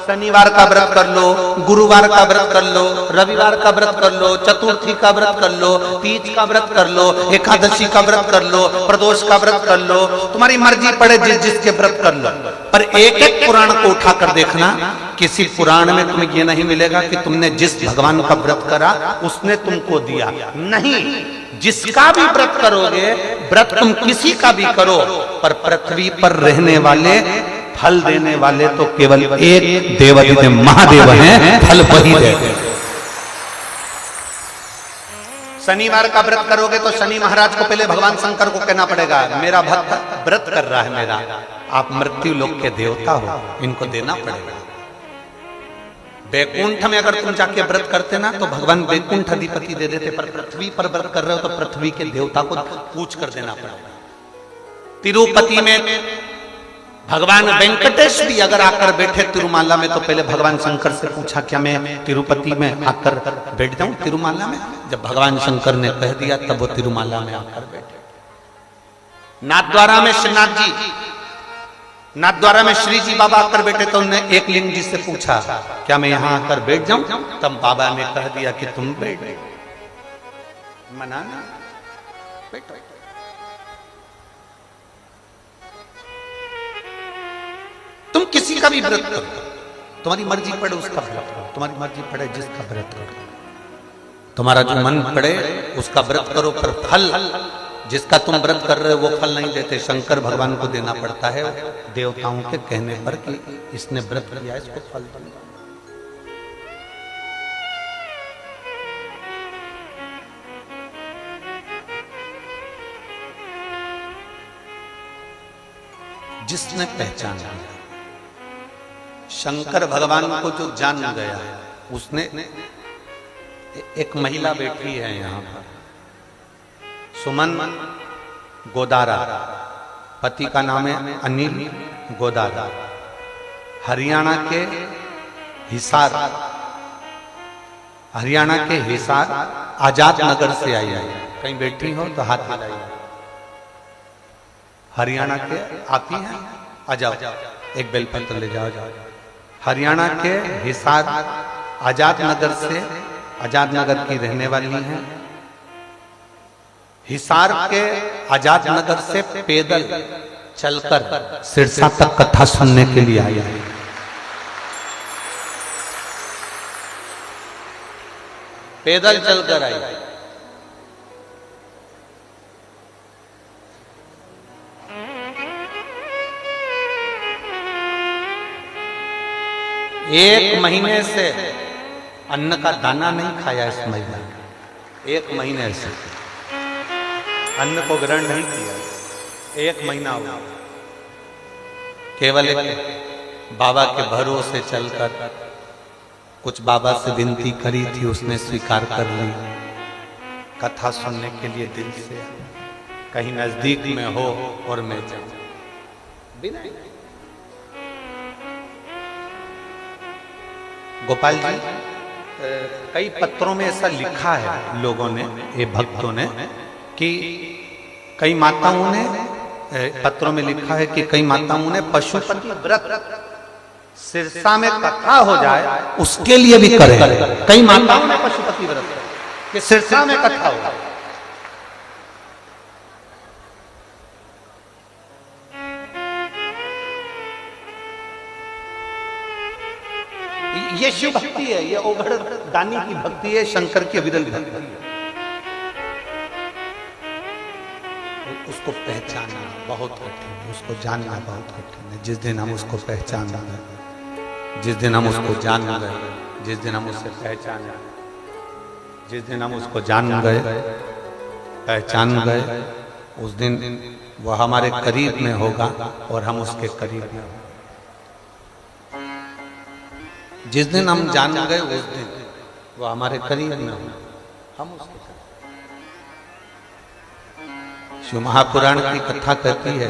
[SPEAKER 1] शनिवार का व्रत कर लो, गुरुवार का व्रत कर लो, रविवार का व्रत कर लो, चतुर्थी का व्रत कर लो, तीज का व्रत कर लो, एकादशी का व्रत कर लो, प्रदोष का व्रत कर लो, तुम्हारी मर्जी पड़े जिसके व्रत कर लो। पर एक एक पुराण को उठाकर देखना, किसी पुराण में तुम्हें ये नहीं मिलेगा कि तुमने जिस भगवान का व्रत करा उसने तुमको दिया। नहीं, जिसका भी व्रत करोगे, व्रत तुम किसी का भी करो, पर पृथ्वी पर रहने वाले, फल देने वाले तो केवल एक देवाधिदेव महादेव हैं, फल वही देते। शनिवार का व्रत करोगे तो शनि महाराज को पहले भगवान शंकर को कहना पड़ेगा, मेरा भक्त व्रत कर रहा है मेरा, आप मृत्यु लोक के देवता हो, इनको देना पड़ेगा। वैकुंठ में अगर तुम जाके व्रत करते ना तो भगवान वैकुंठ अधिपति दे देते, पर पृथ्वी पर व्रत कर रहे हो तो पृथ्वी के देवता को पूछ कर देना पड़ेगा। तिरुपति में भगवान वेंकटेश भी अगर आकर बैठे तिरुमाला में तो पहले भगवान शंकर से पूछा, क्या मैं तिरुपति में आकर बैठ जाऊं तिरुमाला में? जब भगवान शंकर ने कह दिया तब वो तिरुमाला में आकर बैठे। नाथद्वारा में श्रीनाथ जी, नाथद्वारा में श्री जी बाबा आकर बैठे तो उन्होंने एक लिंग जी से पूछा, क्या मैं यहां आकर बैठ जाऊं? तब बाबा ने कह दिया कि तुम बैठ, मना ना, बैठो। तुम किसी का भी व्रत करो, तुम्हारी मर्जी पड़े उसका व्रत करो, तुम्हारी मर्जी पड़े जिसका व्रत करो, तुम्हारा जो मन पड़े उसका व्रत करो, पर फल जिसका तुम व्रत कर रहे हो वो फल नहीं देते, शंकर भगवान को देना पड़ता है देवताओं के कहने पर कि इसने व्रत किया इसको फल दूंगा। जिसने पहचान लिया, शंकर भगवान को जो जान गया, उसने, एक महिला बैठी है यहां पर, सुमन गोदारा, पति का नाम है अनिल गोदारा, हरियाणा के हिसार, हरियाणा के हिसार आजाद नगर से आई है। कहीं बैठी हो तो हाथ हिलाइए। हरियाणा के आती हैं आ जाओ, एक बेलपत्र ले जाओ। हरियाणा के हिसार आजाद नगर से, आजाद नगर की रहने वाली हैं। हिसार के आजाद नगर से पैदल चलकर सिरसा तक कथा सुनने के लिए आई है। पैदल चलकर आई। एक महीने से अन्न का दाना नहीं खाया इस महिला ने। एक महीने से अन्न को ग्रहण नहीं किया, एक महीना हुआ। केवल बाबा के भरोसे चलकर कुछ बाबा से विनती करी थी, उसने स्वीकार कर ली। कथा सुनने के लिए दिल से, कहीं नजदीक में हो और मैं जाऊं बिना। गोपाल जी, कई पत्रों में ऐसा लिखा है लोगों ने, ये भक्तों ने, कि कई माताओं ने पत्रों में लिखा है कि कई माताओं ने पशुपति व्रत सिरसा में कथा हो जाए उसके लिए भी करें। कई माताओं ने पशुपति व्रत कि सिरसा में कथा हो। ये शिव भक्ति है, ये ओघड़ दानी की भक्ति है, शंकर की अविरल भक्ति है। उसको पहचानना बहुत कठिन है, उसको जानना बहुत कठिन है। जिस दिन हम उसको पहचान गए, जिस दिन हम उसको जान गए, जिस दिन हम उसे पहचान गए, जिस दिन हम उसको जान गए, पहचान गए, उस दिन वह हमारे करीब में होगा और हम उसके करीब में होंगे। जिस दिन हम जान गए उस दिन वह हमारे करीब में होगा, हम उसके करीब। शिव महापुराण की कथा कहती है,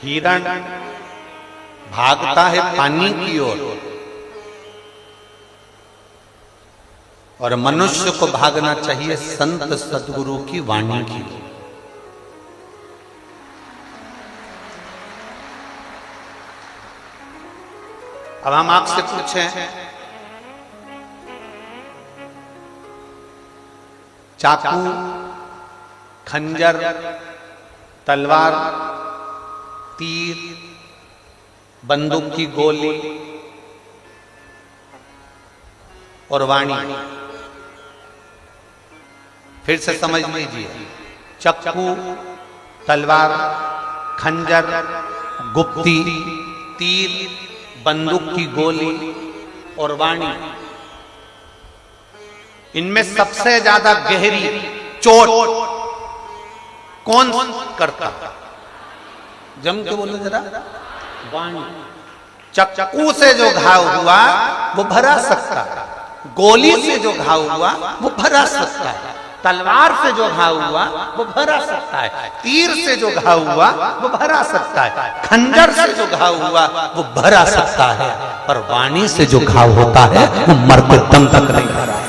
[SPEAKER 1] हिरण भागता है पानी की ओर और मनुष्य को भागना चाहिए संत सद्गुरु की वाणी की। अब हम आपसे पूछें, चाकू, खंजर, तलवार, तीर, बंदूक की गोली और वाणी, फिर से समझ लीजिए, चाकू, तलवार, खंजर, गुप्ती, तीर, बंदूक की गोली और वाणी, इनमें सबसे ज्यादा गहरी चोट कौन करता? जम के बोलो जरा। वाणी। चाकू से जो घाव हुआ वो भरा सकता है, गोली से जो घाव हुआ वो भरा सकता है, तलवार से जो घाव हुआ वो भरा सकता है, तीर से जो घाव हुआ वो भरा सकता है, खंजर से जो घाव हुआ वो भरा सकता है, पर वाणी से जो घाव होता है वो मरते दम तक नहीं भरा।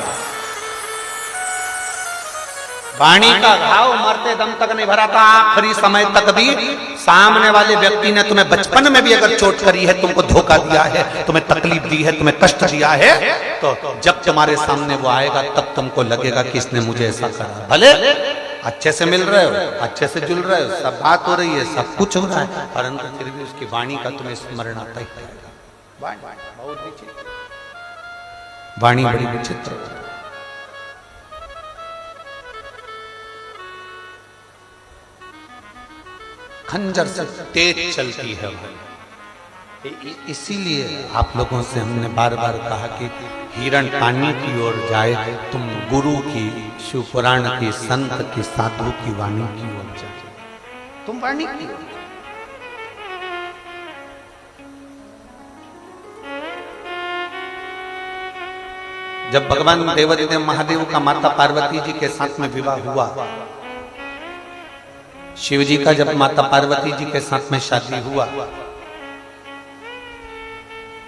[SPEAKER 1] वाणी का घाव मरते दम तक नहीं भरा था। आखिरी समय तक भी सामने वाले व्यक्ति ने तुम्हें बचपन में भी अगर चोट करी है, तुमको धोखा दिया है, तुम्हें तकलीफ दी है, तुम्हें कष्ट दिया है, तो जब तुम्हारे सामने वो आएगा तब तुमको लगेगा कि इसने मुझे ऐसा करा। भले अच्छे से मिल रहे हो, अच्छे से जुल रहे हो, सब बात हो रही है, सब कुछ हो रहा है, परंतु फिर भी उसकी वाणी का तुम्हें स्मरण आता ही रहेगा। बहुत विचित्र वाणी, बड़ी विचित्र। खंजर से तेज चलती है। इसीलिए आप लोगों से हमने बार बार कहा कि हिरण पानी की ओर जाए, तुम गुरु की, शिव पुराण की, संत की, साधु की वाणी की ओर जाए, तुम वाणी की ओर। जब भगवान देवादिदेव महादेव का माता पार्वती जी के साथ में विवाह हुआ, शिव जी का जब माता पार्वती जी के साथ में शादी हुआ,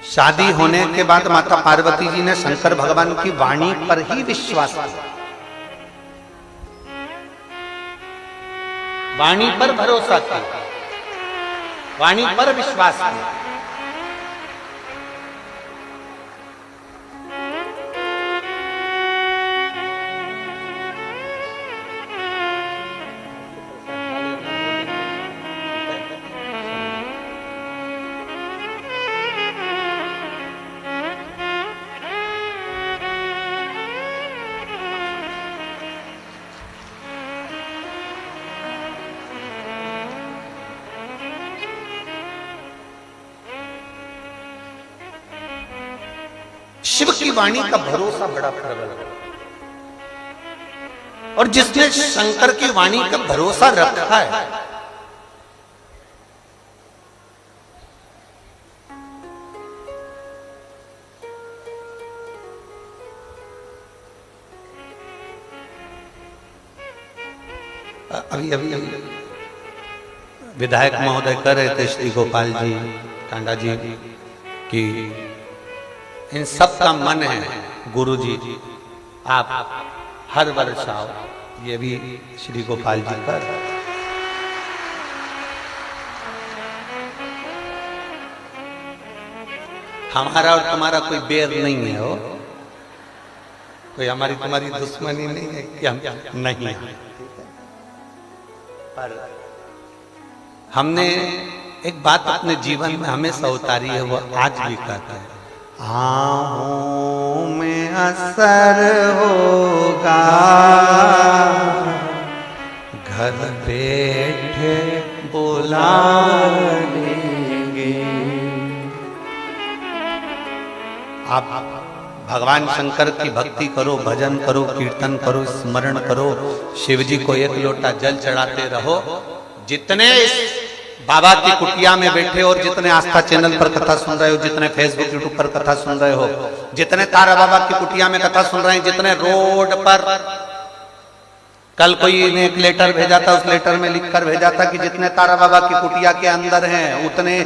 [SPEAKER 1] शादी होने के बाद माता पार्वती जी ने शंकर भगवान की वाणी पर ही विश्वास किया। वाणी पर भरोसा किया, वाणी पर विश्वास किया। शिव की वाणी का भरोसा बड़ा प्रबल है, और जिसने शंकर की वाणी का भरोसा रखा है, अभी अभी विधायक महोदय कह रहे थे श्री गोपाल जी टांडा जी की इन सब का मन है गुरु जी आप हर वर्ष आओ, ये भी श्री गोपाल जी कर। हमारा और तुम्हारा कोई बैर नहीं है, हो कोई हमारी तुम्हारी दुश्मनी नहीं है कि हम नहीं है, पर हमने एक बात अपने जीवन में हमेशा उतारी है, वो आज भी कहते हैं, आहों में असर होगा, घर बैठे बुला लेंगे। आप भगवान शंकर की भक्ति करो, भजन करो, कीर्तन करो, स्मरण करो, शिव जी को एक लोटा जल चढ़ाते रहो। जितने बाबा की कुटिया में बैठे और जितने आस्था चैनल पर कथा सुन रहे हो, जितने फेसबुक यूट्यूब पर कथा सुन रहे हो, जितने तारा बाबा की कुटिया में कथा सुन रहे हैं, जितने रोड पर, कल कोई ने एक लेटर भेजा था, उस लेटर में लिखकर भेजा था कि जितने तारा बाबा की कुटिया के अंदर हैं उतने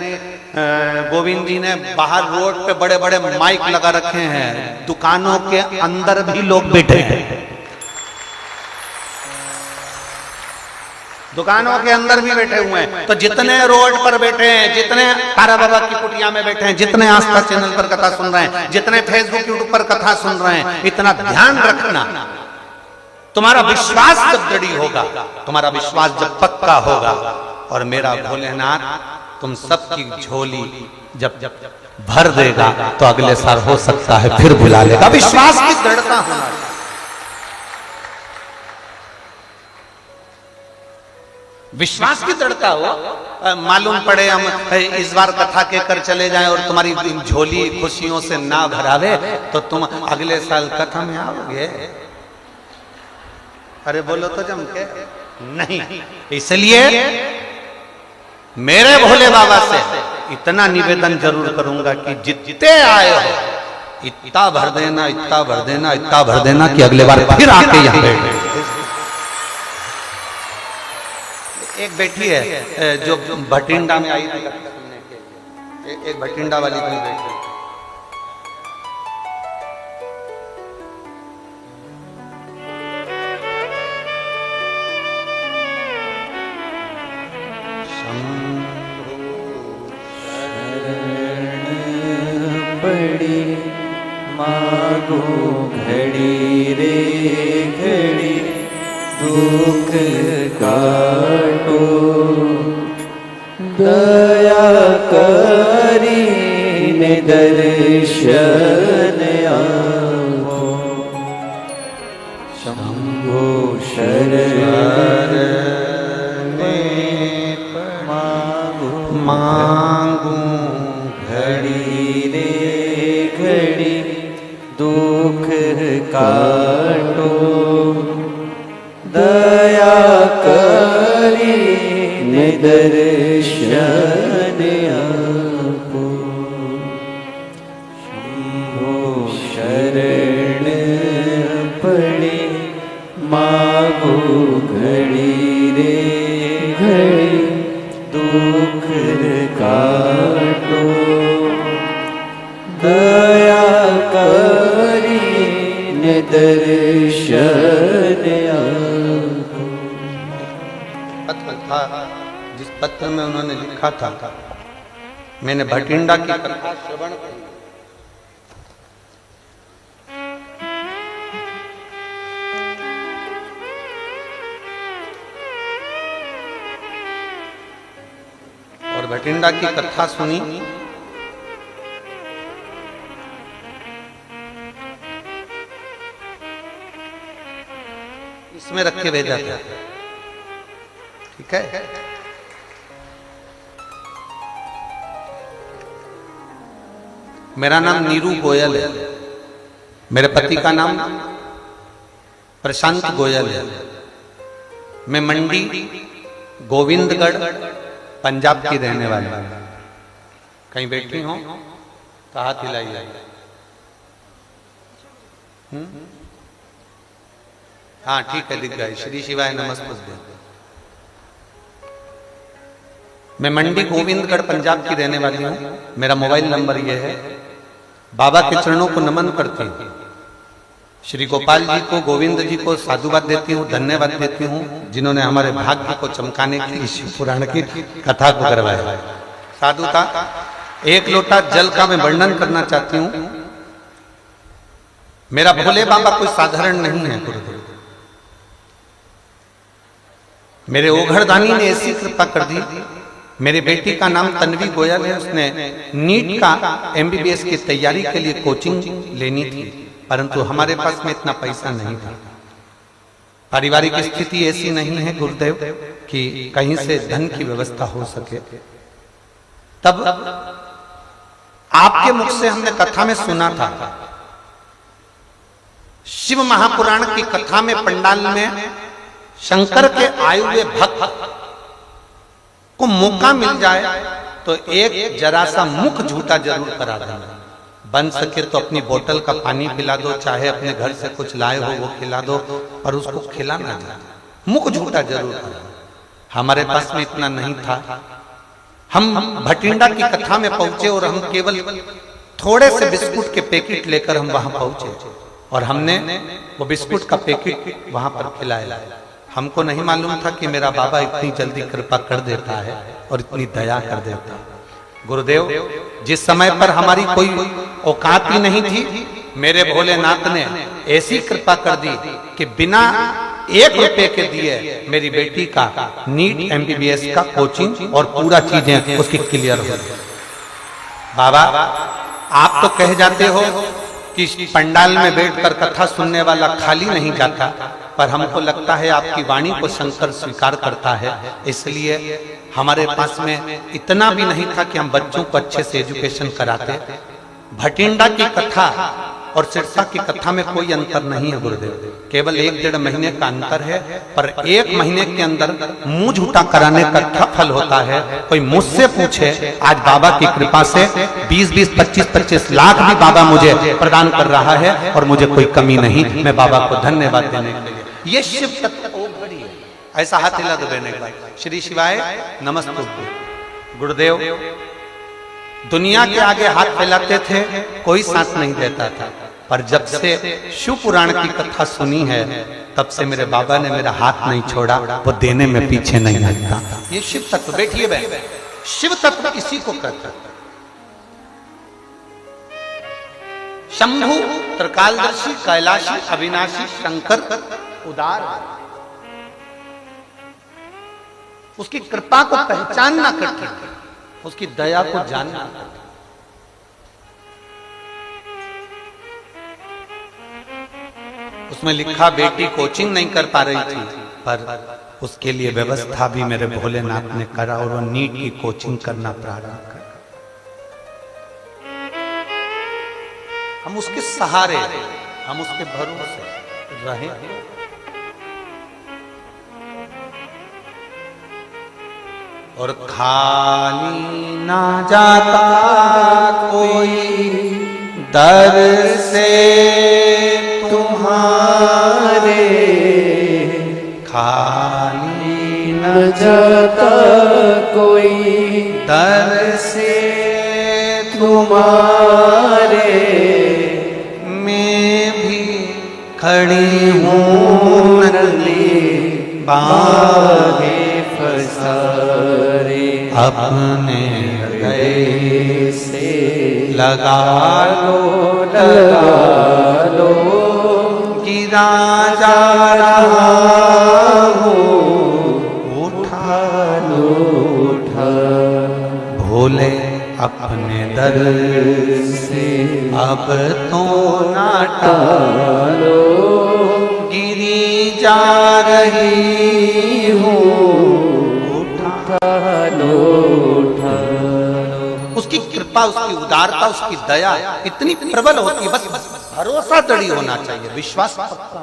[SPEAKER 1] गोविंद जी ने बाहर रोड पे बड़े बड़े माइक लगा रखे हैं, दुकानों के अंदर भी लोग बैठे हैं, दुकानों के अंदर भी बैठे हुए हैं। तो जितने रोड पर बैठे हैं, जितने तारा बाबा की कुटिया में बैठे हैं, जितने आस्था चैनल पर कथा सुन रहे हैं, जितने फेसबुक यूट्यूब पर कथा सुन रहे हैं, इतना ध्यान रखना, तुम्हारा विश्वास जब दृढ़ होगा, तुम्हारा विश्वास जब पक्का होगा, और मेरा भोलेनाथ तुम सबकी झोली जब भर देगा तो अगले साल हो सकता है फिर बुला लेगा। विश्वास की दृढ़ता होना, विश्वास की दृढ़ता हो। मालूम पड़े हम इस बार कथा के कर चले जाएं और तुम्हारी झोली खुशियों से ना भरावे, तो तुम अगले साल कथा में आओगे? अरे बोलो तो जम के नहीं। इसलिए मेरे भोले बाबा से इतना निवेदन जरूर करूंगा कि जितने आए हो इतना भर देना, इतना भर देना, इतना भर देना कि अगले बार फिर आके यहाँ बैठे। एक बेटी है जो भटिंडा में आई थी सुनने के, एक भटिंडा वाली कोई बेटी,
[SPEAKER 2] पड़ी मागो घड़ी रे घड़ी दुख काटो, दया करी ने दर्शन आओ, शंभो शरण मांगू घड़ी रे घड़ी दुख काटो, दया करी ने दर्शन आपो, शंभो शरण पड़ी मागो घड़ी रे घड़ी दुख काटो, दया करी ने दर्शन आपो।
[SPEAKER 1] था, जिस पत्र में उन्होंने लिखा था, मैंने भटिंडा की कथा श्रवण की। और भटिंडा की कथा सुनी। इसमें रख के भेजा था, ठीक है। मेरा नाम नीरू गोयल है, मेरे पति का नाम प्रशांत गोयल है। मैं मंडी गोविंदगढ़ पंजाब की रहने वाली हूं। कहीं बैठी हो तो हाथ हिलाइए। हाँ ठीक है, दिख गए। श्री शिवाय नमस्ते। मैं मंडी गोविंदगढ़ पंजाब की रहने वाली हूँ। मेरा मोबाइल नंबर यह है। बाबा के चरणों को नमन करती हूँ। श्री गोपाल जी को, गोविंद जी को साधुवाद देती हूँ, धन्यवाद देती हूँ, जिन्होंने हमारे भाग्य को चमकाने के लिए शिव पुराण की कथा को करवाया। साधुता एक लोटा जल का मैं वर्णन करना चाहती हूँ। मेरा भोले बाबा कोई साधारण नहीं है गुरुदेव। मेरे ओघरदानी ने ऐसी कृपा कर दी। मेरी बेटी का नाम तन्वी गोयल है। उसने नीट का एमबीबीएस की तैयारी के लिए कोचिंग लेनी थी, परंतु हमारे पास में इतना पैसा नहीं था। पारिवारिक स्थिति ऐसी नहीं है गुरुदेव कि कहीं से धन की व्यवस्था हो सके। तब आपके मुख से हमने कथा में सुना था, शिव महापुराण की कथा में पंडाल में शंकर के आए हुए भक्त को मौका मिल जाए तो एक जरा सा मुख झूठा जरूर करा देना। बन सके तो अपनी बोतल का पानी पिला दो, चाहे अपने घर से कुछ लाए हो वो खिला दो, पर उसको खिलाना चाहिए। मुख झूठा जरूर करा। हमारे पास में इतना नहीं था। हम भटिंडा की कथा में पहुंचे और हम केवल थोड़े से बिस्कुट के पैकेट लेकर हम वहां पहुंचे और हमने वो बिस्कुट का पैकेट वहां पर खिलाया। हमको नहीं मालूम था कि मेरा बाबा इतनी जल्दी कृपा कर देता है और इतनी दया कर देता है। गुरुदेव, जिस समय पर हमारी कोई औकात ही नहीं थी, मेरे भोलेनाथ ने ऐसी कृपा कर दी कि बिना 1 रुपए के दिए मेरी बेटी का नीट एमबीबीएस का कोचिंग और पूरा चीजें उसकी क्लियर हो गई। बाबा, आप तो कह जाते हो कि पंडाल में बैठकर कथा सुनने वाला खाली नहीं जाता, पर हमको लगता है आपकी वाणी को शंकर स्वीकार करता है। इसलिए हमारे पास में इतना भी नहीं था कि हम बच्चों को अच्छे से एजुकेशन कराते। भटिंडा की कथा और सिरसा की कथा में कोई अंतर नहीं है गुरुदेव, केवल 1-1.5 महीने का अंतर है। पर 1 महीने के अंदर मुंह झूठा कराने का क्या फल होता है? कोई मुझसे पूछे, आज बाबा की कृपा से 20-20, 25-25 लाख भी बाबा मुझे प्रदान कर रहा है और मुझे कोई कमी नहीं। मैं बाबा को धन्यवाद देने के लिए, ये शिव तत्व ओघड़ी है। ऐसा हाथ हिला दो देने के बाद, श्री शिवाय नमस्ते। गुरुदेव दुनिया के आगे हाथ फैलाते थे, कोई साथ नहीं देता था, पर जब से शिव पुराण की कथा सुनी है तब से मेरे बाबा ने मेरा हाथ नहीं छोड़ा, वो देने में पीछे नहीं हटता। ये शिव तत्व, बैठिए बहन, शिव तत्व इसी को कहता है। शंभु त्रिकालदर्शी, कैलाशी, अविनाशी, शंकर उदार। उसकी कृपा को पहचानना कठिन, उसकी दया को जानना। उसमें लिखा बेटी कोचिंग नहीं कर पा रही थी, पर उसके लिए व्यवस्था भी मेरे भोलेनाथ ने करा और वो नीट की कोचिंग करना प्रारंभ कर। हम उसके सहारे, हम उसके भरोसे रहे। और खाली ना जाता कोई दर से तुम्हारे, खाली
[SPEAKER 2] न जाता कोई
[SPEAKER 1] दर से
[SPEAKER 2] तुम्हारे,
[SPEAKER 1] मैं भी खड़ी हूँ नली बागे
[SPEAKER 2] पसारे
[SPEAKER 1] अपने हृदय
[SPEAKER 2] से
[SPEAKER 1] लगा
[SPEAKER 2] लगा लो
[SPEAKER 1] गिरा जा रहा हूँ उठा
[SPEAKER 2] लो उठा
[SPEAKER 1] भोले अपने दर
[SPEAKER 2] से
[SPEAKER 1] अब तो ना
[SPEAKER 2] टालो
[SPEAKER 1] गिरी जा रही हूँ
[SPEAKER 2] उठा लो उठा लो।
[SPEAKER 1] उसकी कृपा, उसकी उदारता, उसकी दया इतनी प्रबल होती है, बस भरोसा दृढ़ होना चाहिए, विश्वास पक्का।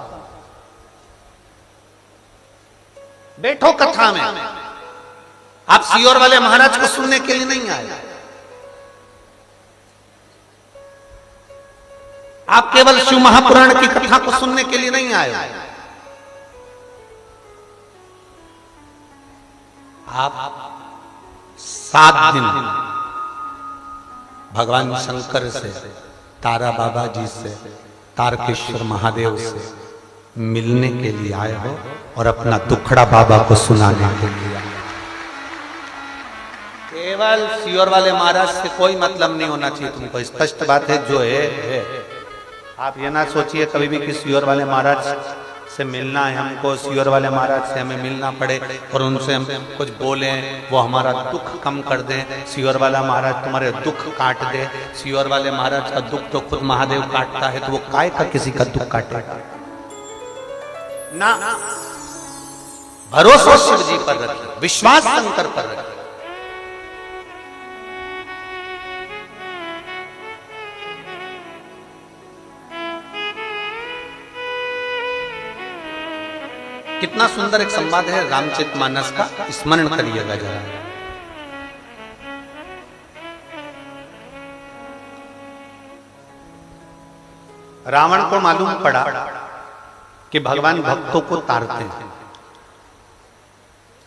[SPEAKER 1] बैठो कथा में, आप सियोर वाले महाराज को सुनने के लिए नहीं आए, आप केवल शिव महापुराण की कथा को सुनने के लिए नहीं आए, आप 7 दिन भगवान शंकर से, तारा बाबा जी से, तारकेश्वर महादेव से मिलने के लिए आए हो और अपना दुखड़ा बाबा को सुनाने के लिए आए। केवल सियोर वाले महाराज से कोई मतलब नहीं होना चाहिए तुमको, स्पष्ट बात है जो है। आप ये ना सोचिए कभी भी कि सियोर वाले महाराज से मिलना है हमको, सियोर वाले महाराज से हमें मिलना पड़े और उनसे हम कुछ बोलें, वो हमारा दुख कम कर दें, सियोर वाला महाराज तुम्हारे दुख काट दे। सियोर वाले महाराज का दुख तो खुद महादेव काटता है, तो वो काय का किसी का दुख काटेगा ना। भरोसा शिव जी पर रखिए, विश्वास शंकर पर रखिए। कितना सुंदर एक संवाद है रामचरितमानस का, स्मरण करिएगा जरा। रावण को मालूम पड़ा कि भगवान भक्तों को ताड़ते हैं।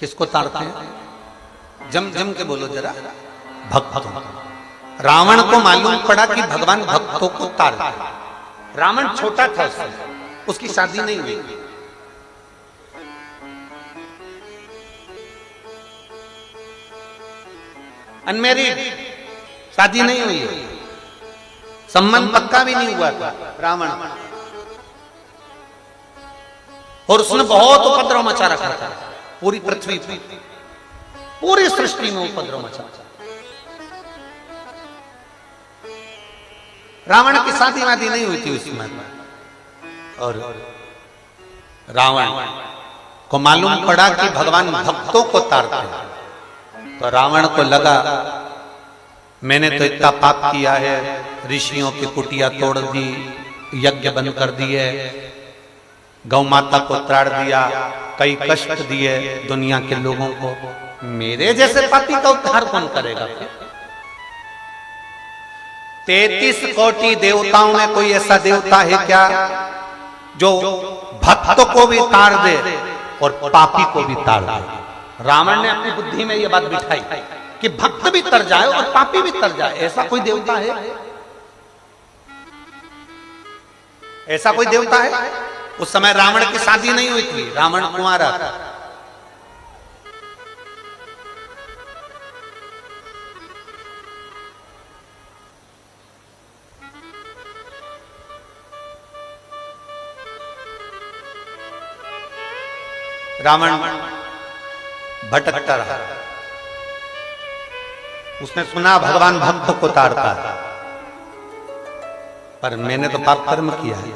[SPEAKER 1] किसको ताड़ते हैं? जम जम के बोलो जरा, भक्तों। रावण को मालूम पड़ा कि भगवान भक्तों को ताड़ते हैं। रावण छोटा था उस समय, उसकी शादी नहीं हुई, अनमैरिड, शादी नहीं हुई, संबंध पक्का भी नहीं हुआ था रावण, और उसने बहुत उपद्रव मचा रखा था पूरी पृथ्वी पर, पूरी सृष्टि में उपद्रव मचा। रावण की शादी वादी नहीं हुई थी उस समय, और रावण को मालूम पड़ा कि भगवान भक्तों को ताड़ते हैं, तो रावण को लगा मैंने तो इतना पाप किया है, ऋषियों की कुटिया तोड़ दी, यज्ञ बंद कर दिए, गौ माता को त्राड़ दिया, कई कष्ट दिए दुनिया के लोगों को, मेरे जैसे पापी का उद्धार कौन करेगा? 33 कोटि देवताओं में कोई ऐसा देवता है क्या जो भक्त को भी ताड़ दे और पापी को भी ताड़ दे? रावण ने अपनी बुद्धि में यह बात बिठाई कि भक्त भी तर जाए और पापी भी तर जाए, ऐसा कोई देवता है? ऐसा कोई देवता है? उस समय रावण की शादी नहीं हुई थी, रावण कुंवारा था। रावण भटकता रहा, उसने सुना भगवान भक्त को ताड़ता है, पर मैंने तो पाप कर्म किया है,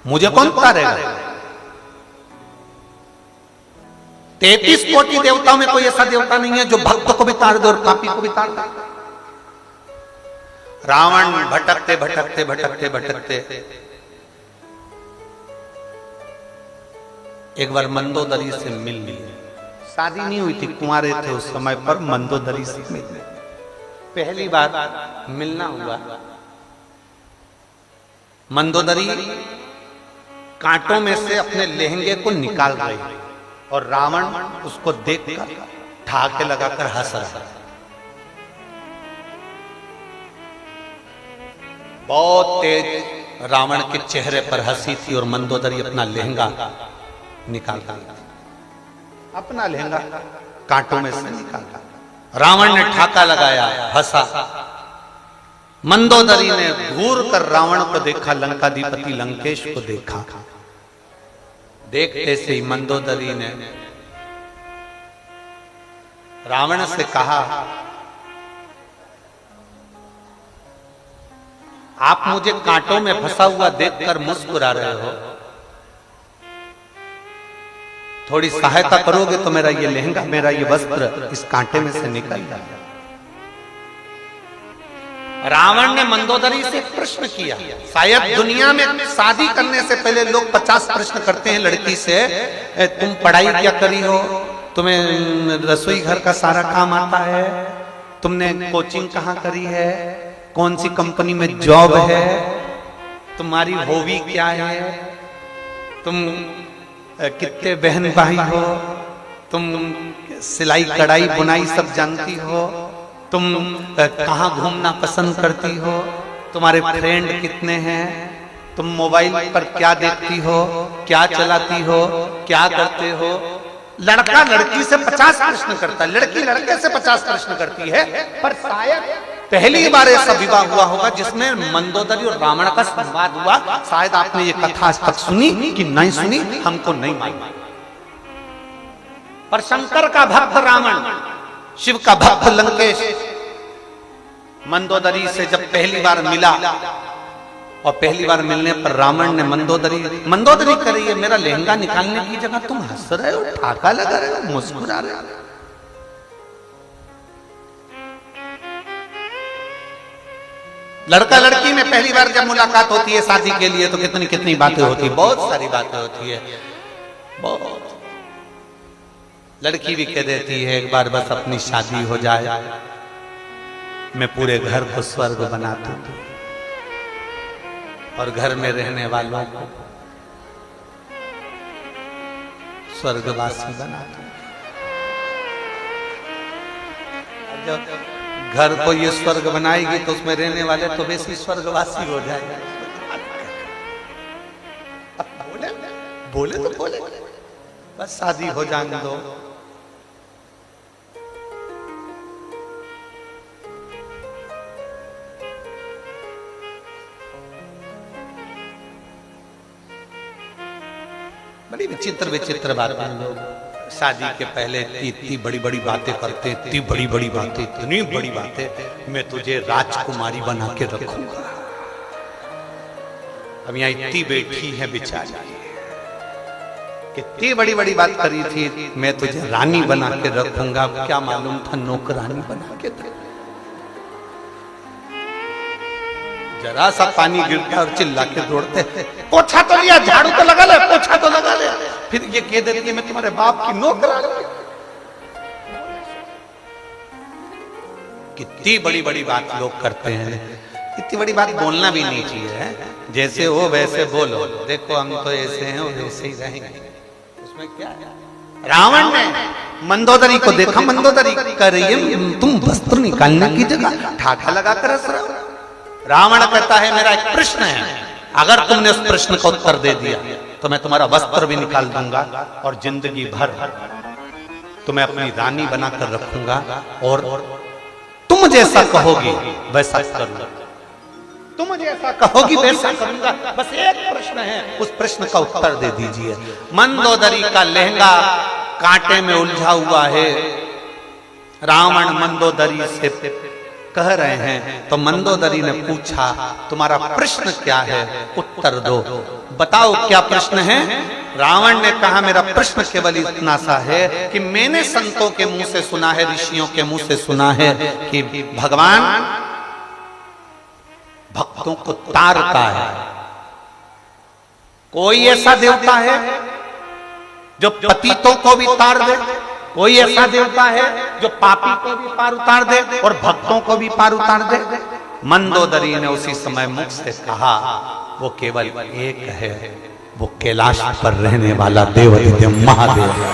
[SPEAKER 1] मुझे कौन ताड़ेगा? 33 कोटि देवताओं में कोई ऐसा देवता नहीं है जो भक्त को भी ताड़ दे और पापी को भी ताड़ दे। रावण भटकते भटकते भटकते भटकते एक बार मंदोदरी से मिल लिए। शादी नहीं हुई थी, कुंवारे थे उस समय पर, मंदोदरी से मिले, पहली बार मिलना हुआ। मंदोदरी कांटों में से अपने लहंगे को निकाल रही और रावण उसको देखकर ठाके लगाकर हंस रहा। बहुत तेज रावण के चेहरे पर हंसी थी और मंदोदरी अपना लहंगा निकाल रही, अपना लहंगा कांटों में से निकाला। रावण ने ठाका लगाया, फंसा। मंदोदरी ने घूर कर रावण को देखा, लंकाधिपति लंकेश को देखा। देखते से ही मंदोदरी ने रावण से कहा, आप मुझे कांटों में फंसा हुआ देखकर मुस्कुरा रहे हो, थोड़ी सहायता करोगे तो मेरा ये लहंगा, मेरा ये वस्त्र इस कांटे में से निकल जाए। रावण ने मंदोदरी से प्रश्न किया। शायद दुनिया में शादी करने से पहले लोग 50 प्रश्न करते हैं लड़की से, तुम पढ़ाई क्या करी हो, तुम्हें रसोई घर का सारा काम आता है, तुमने कोचिंग कहाँ करी है, कौन सी कंपनी में जॉब है, तुम्हारी हॉबी क्या है, तुम कितने बहन भाई हो, तुम सिलाई कढ़ाई बुनाई सब जानती हो, तुम कहाँ घूमना पसंद करती हो, तुम्हारे फ्रेंड कितने हैं, तुम मोबाइल पर क्या देखती हो, क्या चलाती हो, क्या करते हो। लड़का लड़की से 50 प्रश्न करता है, लड़की लड़के से 50 प्रश्न करती है। पर शायद पहली बार ऐसा विवाह हुआ होगा जिसमें मंदोदरी और रावण का संवाद हुआ। शायद आपने ये कथा आज तक सुनी कि नहीं सुनी, हमको नहीं मालूम। पर शंकर का भक्त रावण, शिव का भक्त लंकेश मंदोदरी से जब पहली बार मिला, और पहली बार मिलने पर रावण ने मंदोदरी कर रही है, मेरा लहंगा निकालने की जगह तुम हंस रहे हो, ठाका लगा रहे हो, मुस्कुरा रहे हो। लड़का लड़की में पहली बार जब मुलाकात होती है शादी के लिए तो कितनी कितनी बातें होती है, बहुत सारी बातें होती है। बहुत लड़की भी कह देती है एक बार बस अपनी शादी हो जाए, मैं पूरे घर को स्वर्ग बना दूं और घर में रहने वालों को स्वर्गवासी बना दूं। जब घर को ये स्वर्ग बनाएगी तो उसमें रहने वाले तो वैसे स्वर्गवासी हो जाएगा। बोले तो बोले, बस शादी हो जाने दो। बड़ी विचित्र विचित्र बातें लोग शादी के पहले इतनी बड़ी बड़ी बातें करते, इतनी बड़ी बड़ी बातें, इतनी बड़ी बातें, मैं तुझे राजकुमारी बना के रखूंगा। अब यहाँ इतनी बैठी है बेचारी, कितनी बड़ी बड़ी बात करी थी, मैं तुझे रानी बना के रखूंगा। क्या मालूम था नौकरानी बना के रखूंगा। जरा सा पानी गिरता और चिल्ला के दौड़ते, पोछा तो लिया, झाड़ू तो लगा ले, पोछा तो लगा ले। फिर ये कह देती है मैं तुम्हारे बाप की नौकरानी। कितनी बड़ी बड़ी बात लोग करते हैं। इतनी बड़ी बात बोलना भी नहीं चाहिए, जैसे हो वैसे बोलो, देखो हम तो ऐसे हैं और ऐसे ही रहेंगे, उसमें क्या है। रावण ने मंदोदरी को देखा, मंदोदरी कह रही है तुम वस्त्र निकालने की जगह ठाका लगाकर हंस रहे हो। रावण कहता है मेरा एक प्रश्न है, अगर तुमने उस प्रश्न का उत्तर दे दिया तो मैं तुम्हारा वस्त्र भी निकाल दूंगा और जिंदगी भर तुम्हें अपनी रानी बनाकर रखूंगा और तुम जैसा कहोगी वैसा करूंगा, तुम जैसा कहोगी वैसा करूंगा। बस एक प्रश्न है, उस प्रश्न का उत्तर दे दीजिए। मंदोदरी का लहंगा कांटे में उलझा हुआ है। रावण मंदोदरी से कह रहे हैं तो मंदोदरी ने पूछा तुम्हारा प्रश्न क्या है, उत्तर दो, बताओ क्या प्रश्न है। रावण ने कहा मेरा प्रश्न केवल इतना सा है कि मैंने संतों के मुंह से सुना है, ऋषियों के मुंह से सुना है कि भगवान भक्तों को तारता है। कोई ऐसा देवता है जो पतितों को भी तार दे, कोई ऐसा देवता है जो पापी को भी पार उतार दे और भक्तों को भी पार उतार दे। मंदोदरी ने उसी समय मुख से कहा वो केवल एक है, वो कैलाश पर रहने वाला देवाधिदेव महादेव।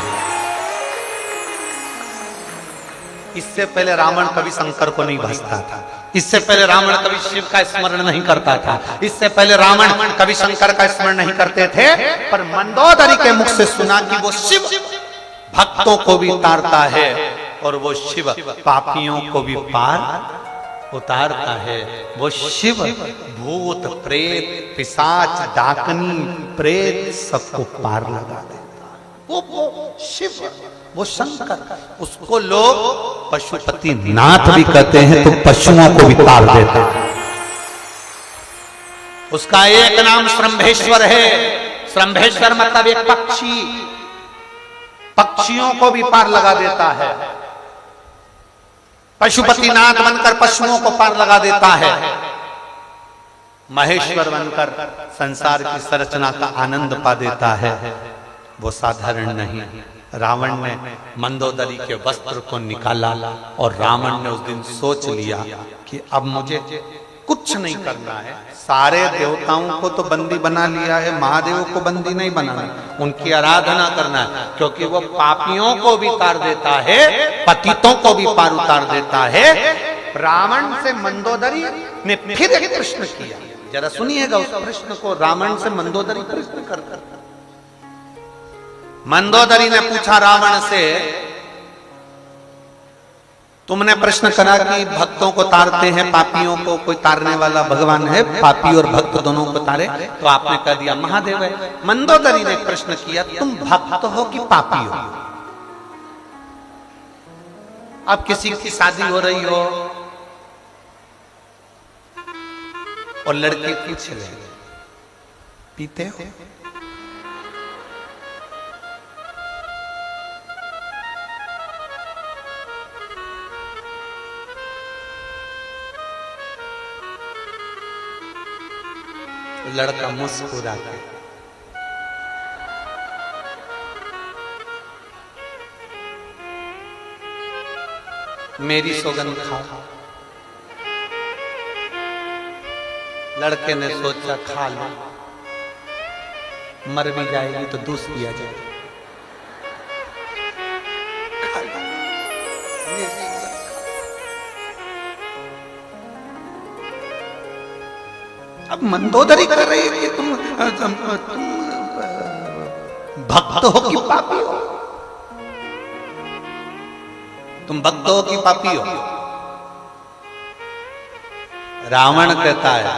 [SPEAKER 1] इससे पहले रावण कभी शंकर को नहीं भजता था, इससे पहले रावण कभी शिव का स्मरण नहीं करता था, इससे पहले रावण कभी शंकर का स्मरण नहीं करते थे। पर मंदोदरी के मुख से सुना कि वो शिव भक्तों को भी तारता है और वो शिव पापियों को भी पार उतारता है। वो शिव भूत प्रेत पिशाच डाकनी प्रेत सबको पार लगा देता है। वो शिव, वो शंकर, उसको लोग पशुपति नाथ भी कहते हैं, तो पशुओं को भी तार देता है। उसका एक नाम श्रंभेश्वर है। श्रंभेश्वर मतलब एक पक्षी, पक्षियों को भी पार लगा देता है। पशुपति नाथ बनकर पशुओं को पार लगा देता है। महेश्वर बनकर संसार की संरचना का आनंद पा देता है। वो साधारण नहीं। रावण ने मंदोदरी के वस्त्र को निकाला और रावण ने उस दिन सोच लिया कि अब मुझे कुछ नहीं करना है। सारे देवताओं को तो बंदी बना लिया है, महादेव को बंदी नहीं बनाना, उनकी आराधना करना है, क्योंकि वो पापियों को भी तार देता है, पतितों को भी पार उतार देता है। रावण से मंदोदरी ने फिर एक प्रश्न किया, जरा सुनिएगा उस प्रश्न को। रावण से मंदोदरी प्रश्न करता, मंदोदरी ने पूछा रावण से, तुमने प्रश्न करा कि भक्तों को तारते हैं, पापियों को कोई तारने वाला भगवान है, पापी और भक्त दोनों को तारे, तो आपने कह दिया महादेव है। मंदोदरी ने प्रश्न किया, तुम भक्त हो कि पापी हो? अब किसी की शादी हो रही हो और लड़की पूछ ले, पीते हो? लड़का मुस्कुरा के मेरी सौगंध खा। लड़के ने सोचा खा लो, मर भी जाएगी तो दूस दिया जाएगा। अब मंदोदरी कर रही है कि तुम भक्त हो कि पापी हो? तुम भक्त हो कि पापी हो? रावण कहता है,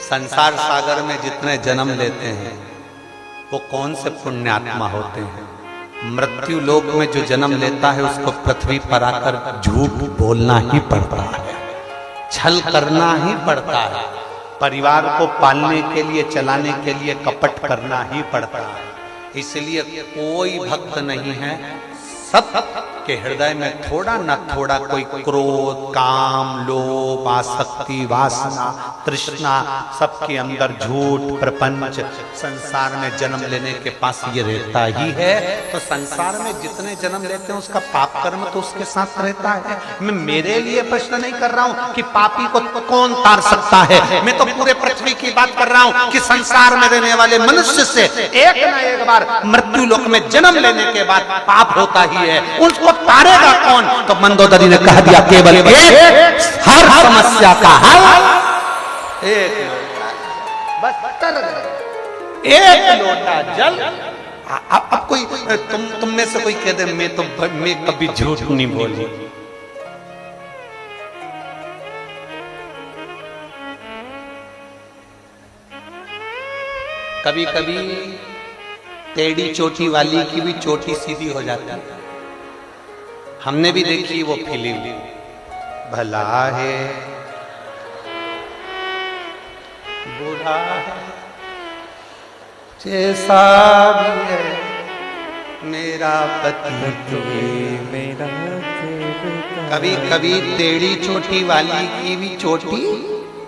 [SPEAKER 1] संसार सागर में जितने जन्म लेते हैं वो कौन से पुण्यात्मा होते हैं। मृत्यु लोक में जो जन्म लेता है उसको पृथ्वी पर आकर झूठ बोलना ही पड़ता है, छल करना ही पड़ता है, परिवार को पालने के लिए चलाने के लिए कपट करना ही पड़ता है। इसलिए कोई भक्त नहीं है सब के हृदय में थोड़ा न थोड़ा कोई क्रोध, काम, लोभ, आसक्ति, वासना, तृष्णा, सबके अंदर झूठ, प्रपंच, संसार में जन्म लेने के पास ये रहता ही है। तो संसार में जितने जन्म लेते हैं उसका पाप कर्म तो उसके साथ रहता है। मैं मेरे लिए प्रश्न नहीं कर रहा हूं कि पापी को कौन तार सकता है, मैं तो पूरे पृथ्वी की बात कर रहा हूं कि संसार में रहने वाले मनुष्य से एक न एक बार मृत्यु लोक में जन्म लेने के बाद पाप होता ही है, उसको तारेगा कौन? तो मंदोदरी ने कह दिया केवल एक, हर समस्या का हल एक लोटा, बस एक लोटा जल। अब कोई तुम में से कोई कह दे मैं कभी झूठ नहीं बोली, कभी कभी टेढ़ी चोटी वाली की भी चोटी सीधी हो जाती है। हमने भी देखी वो फिल्म, भला है बुरा है जैसा भी है मेरा पति मेरा। कभी कभी टेढ़ी चोटी वाली की भी चोटी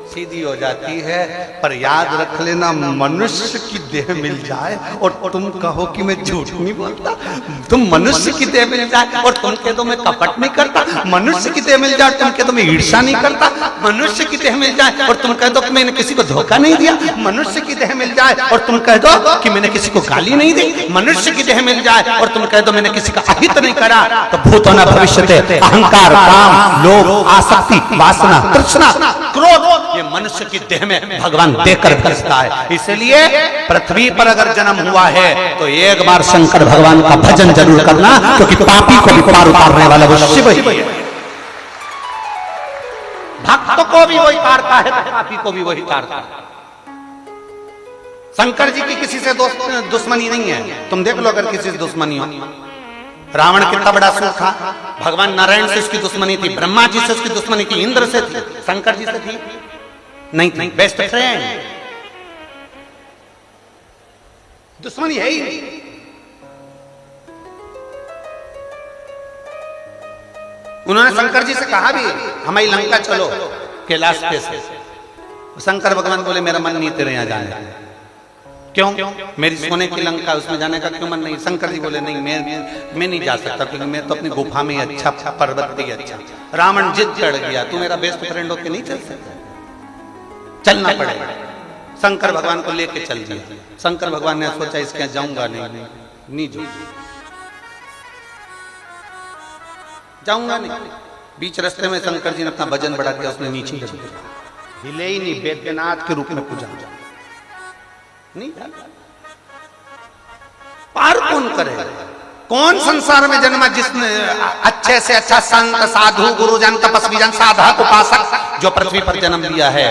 [SPEAKER 1] सीधी हो जाती है, पर याद रख लेना मनुष्य की देह मिल जाए और तुम कहो कि मैं झूठ नहीं बोलता, तुम मनुष्य की देह मिल जाए और तुम कह दो मैं कपट नहीं करता, मनुष्य की देह मिल जाए तुम कह दो मैं ईर्ष्या नहीं करता, मनुष्य की देह मिल जाए और तुम कह दो कि मैंने किसी को धोखा नहीं दिया, मनुष्य की देह मिल जाए और तुम कह दो कि मैंने किसी को गाली नहीं दी, मनुष्य की देह मिल जाए और तुम कह दो मैंने किसी का अहित नहीं करा, तो भूतो न भविष्यते, अहंकार, काम, लोभ, आसक्ति, वासना, तृष्णा क्रोध ये मनुष्य की देह में भगवान देकर भेजता है। इसलिए पृथ्वी पर अगर जन्म हुआ है तो एक बार शंकर भगवान का भजन जरूर करना, क्योंकि पापी को भी पार उतारने वाला वो शिव ही है। भक्त को भी वही तारता है, पापी को भी वही तारता है। शंकर जी की किसी से दुश्मनी नहीं है। तुम देख लो अगर किसी से दुश्मनी हो, रावण कितना बड़ा असुर था, भगवान नारायण से उसकी दुश्मनी थी, ब्रह्मा जी से उसकी दुश्मनी थी, इंद्र से थी, शंकर जी से थी नहीं थी। बेस्ट फ्रेंड, दुश्मनी है ही नहीं। उन्होंने शंकर जी से कहा भी हमारी लंका चलो कैलाश पे से। शंकर भगवान बोले मेरा मन नहीं तेरे यहां जाने। क्यों? मेरी सोने की लंका, उसमें जाने का क्यों मन नहीं? शंकर जी बोले नहीं, मैं नहीं जा सकता, क्योंकि मैं तो अपनी गुफा में अच्छा, पर्वत भी अच्छा। रावण जिद चढ़ गया, तू मेरा बेस्ट फ्रेंड होके नहीं चल सकता, चलना पड़ेगा। शंकर भगवान को लेके चल दिया। शंकर भगवान ने सोचा इसके यहाँ जाऊंगा नहीं जाऊंगा नहीं। बीच रास्ते में शंकर जी ने अपना वजन बढ़ा दिया, उसने नीचे हिले ही नहीं, वैद्यनाथ के रूप में पूजा नहीं। पार कौन करे? कौन संसार में जन्मा जिसने अच्छे से अच्छा संत, साधु, गुरुजन, तपस्वी जन, साधक, उपासक जो पृथ्वी पर जन्म लिया है?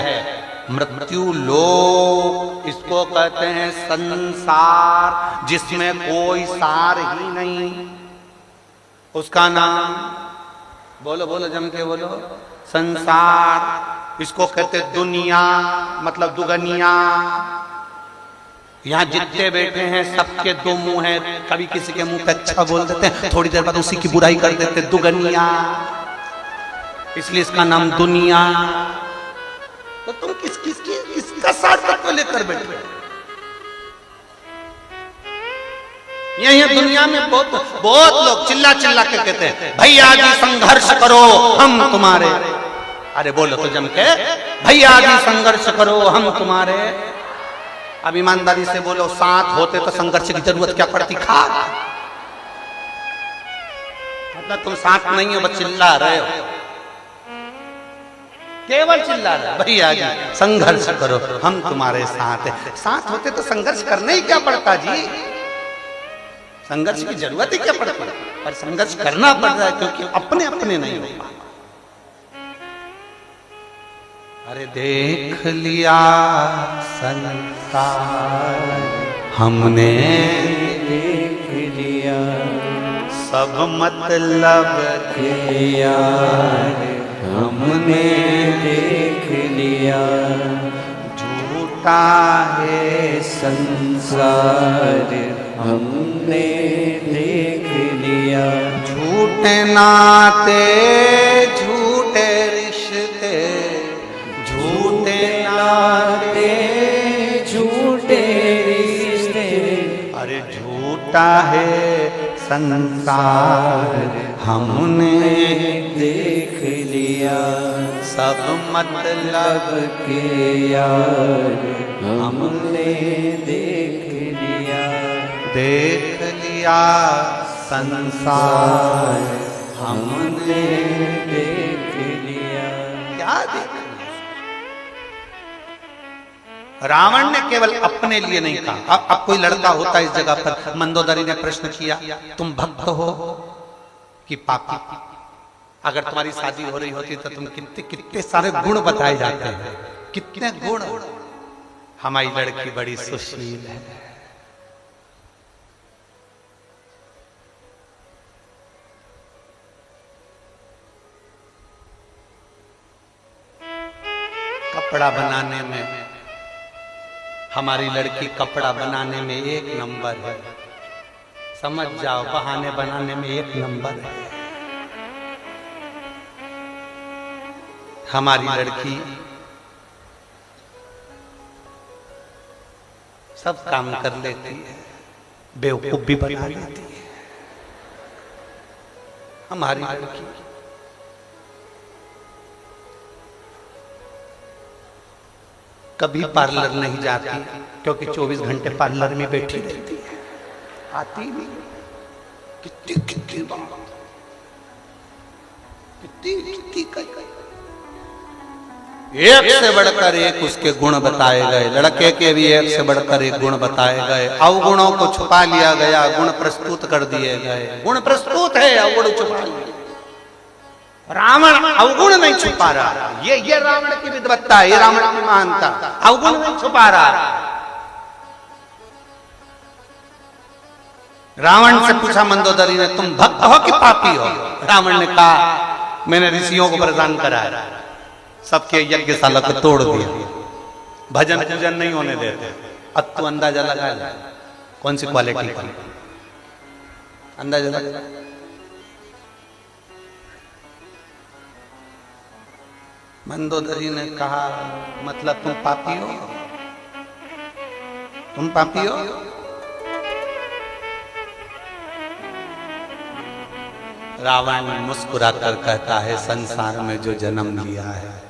[SPEAKER 1] मृत्यु लोक इसको कहते हैं, संसार जिसमें कोई सार ही नहीं। उसका नाम बोलो बोलो जम के बोलो, संसार। इसको कहते दुनिया, मतलब दुगनिया। यहाँ जितने बैठे हैं सबके दो मुंह हैं, कभी किसी के मुंह पे अच्छा बोल देते हैं, थोड़ी देर बाद उसी की बुराई कर देते हैं, दुगनिया। इसलिए इसका नाम दुनिया। तो तुम किसका साथ तत्व लेकर बैठे? यहाँ दुनिया में बहुत लोग चिल्ला चिल्ला के कहते हैं भैया जी संघर्ष करो हम तुम्हारे। अरे बोलो तो जम के, भैया जी संघर्ष करो हम तुम्हारे। अब ईमानदारी से बोलो, साथ होते तो संघर्ष की जरूरत क्या पड़ती? खा मतलब तुम साथ नहीं हो, बस चिल्ला रहे हो, केवल चिल्ला रहे हो। भैया जी संघर्ष करो हम तुम्हारे साथ है। साथ होते तो संघर्ष करने ही क्या पड़ता जी? संघर्ष की जरूरत ही क्या पड़ती है? पर संघर्ष करना पड़ रहा है क्योंकि अपने अपने नहीं हो पा। अरे देख लिया संसार हमने,
[SPEAKER 2] देख लिया
[SPEAKER 1] सब मतलब
[SPEAKER 2] के यार हमने, देख लिया
[SPEAKER 1] झूठा है
[SPEAKER 2] संसार हमने, देख लिया
[SPEAKER 1] झूठे नाते झूठे रिश्ते, झूठे नाते
[SPEAKER 2] झूठे रिश्ते।
[SPEAKER 1] अरे झूठा है संसार हमने,
[SPEAKER 2] देख लिया
[SPEAKER 1] सब मतलब
[SPEAKER 2] के यार हमने, देख लिया
[SPEAKER 1] देख लिया संसार
[SPEAKER 2] हमने, देख लिया।
[SPEAKER 1] क्या देखा? रावण ने केवल अपने लिए नहीं कहा। अब कोई लड़का होता इस जगह पर, मंदोदरी ने प्रश्न किया तुम भक्त हो कि पापी? अगर तुम्हारी शादी हो रही होती तो तुम कितने सारे गुण बताए जाते हैं, कितने गुण। हमारी लड़की बड़ी सुशील है, कपड़ा बनाने में हमारी लड़की कपड़ा बनाने में एक नंबर है। समझ जाओ, बहाने बनाने में एक नंबर है। हमारी लड़की सब काम कर लेती है, बेवकूफ भी बना लेती है। हमारी लड़की कभी पार्लर नहीं जाती, क्योंकि 24 घंटे पार्लर में बैठी रहती है, आती नहीं। कितनी कितनी बात, कितनी कितनी एक से बढ़कर एक उसके गुण बताए गए, लड़के के भी एक से बढ़कर एक गुण बताए गए। अवगुणों को छुपा लिया गया, गुण प्रस्तुत कर दिए गए। गुण प्रस्तुत है, अवगुण छुपा लिए। रावण अवगुण नहीं छुपा रहा, ये रावण की विद्वत्ता है, ये रावण की महानता। अवगुण नहीं छुपा रहा। रावण से पूछा मंदोदरी ने, तुम भक्त हो कि पापी हो? रावण ने कहा, मैंने ऋषियों को परेशान कराया, सबके यज्ञशाला को तोड़ दिया, भजन पूजन नहीं होने देते। अब तू अंदाजा लगा ले कौन सी क्वालिटी की, अंदाजा लगा। मंदोदरी ने कहा, मतलब तुम पापी हो? तुम पापी हो? रावण मुस्कुराकर कहता है, संसार में जो जन्म लिया है,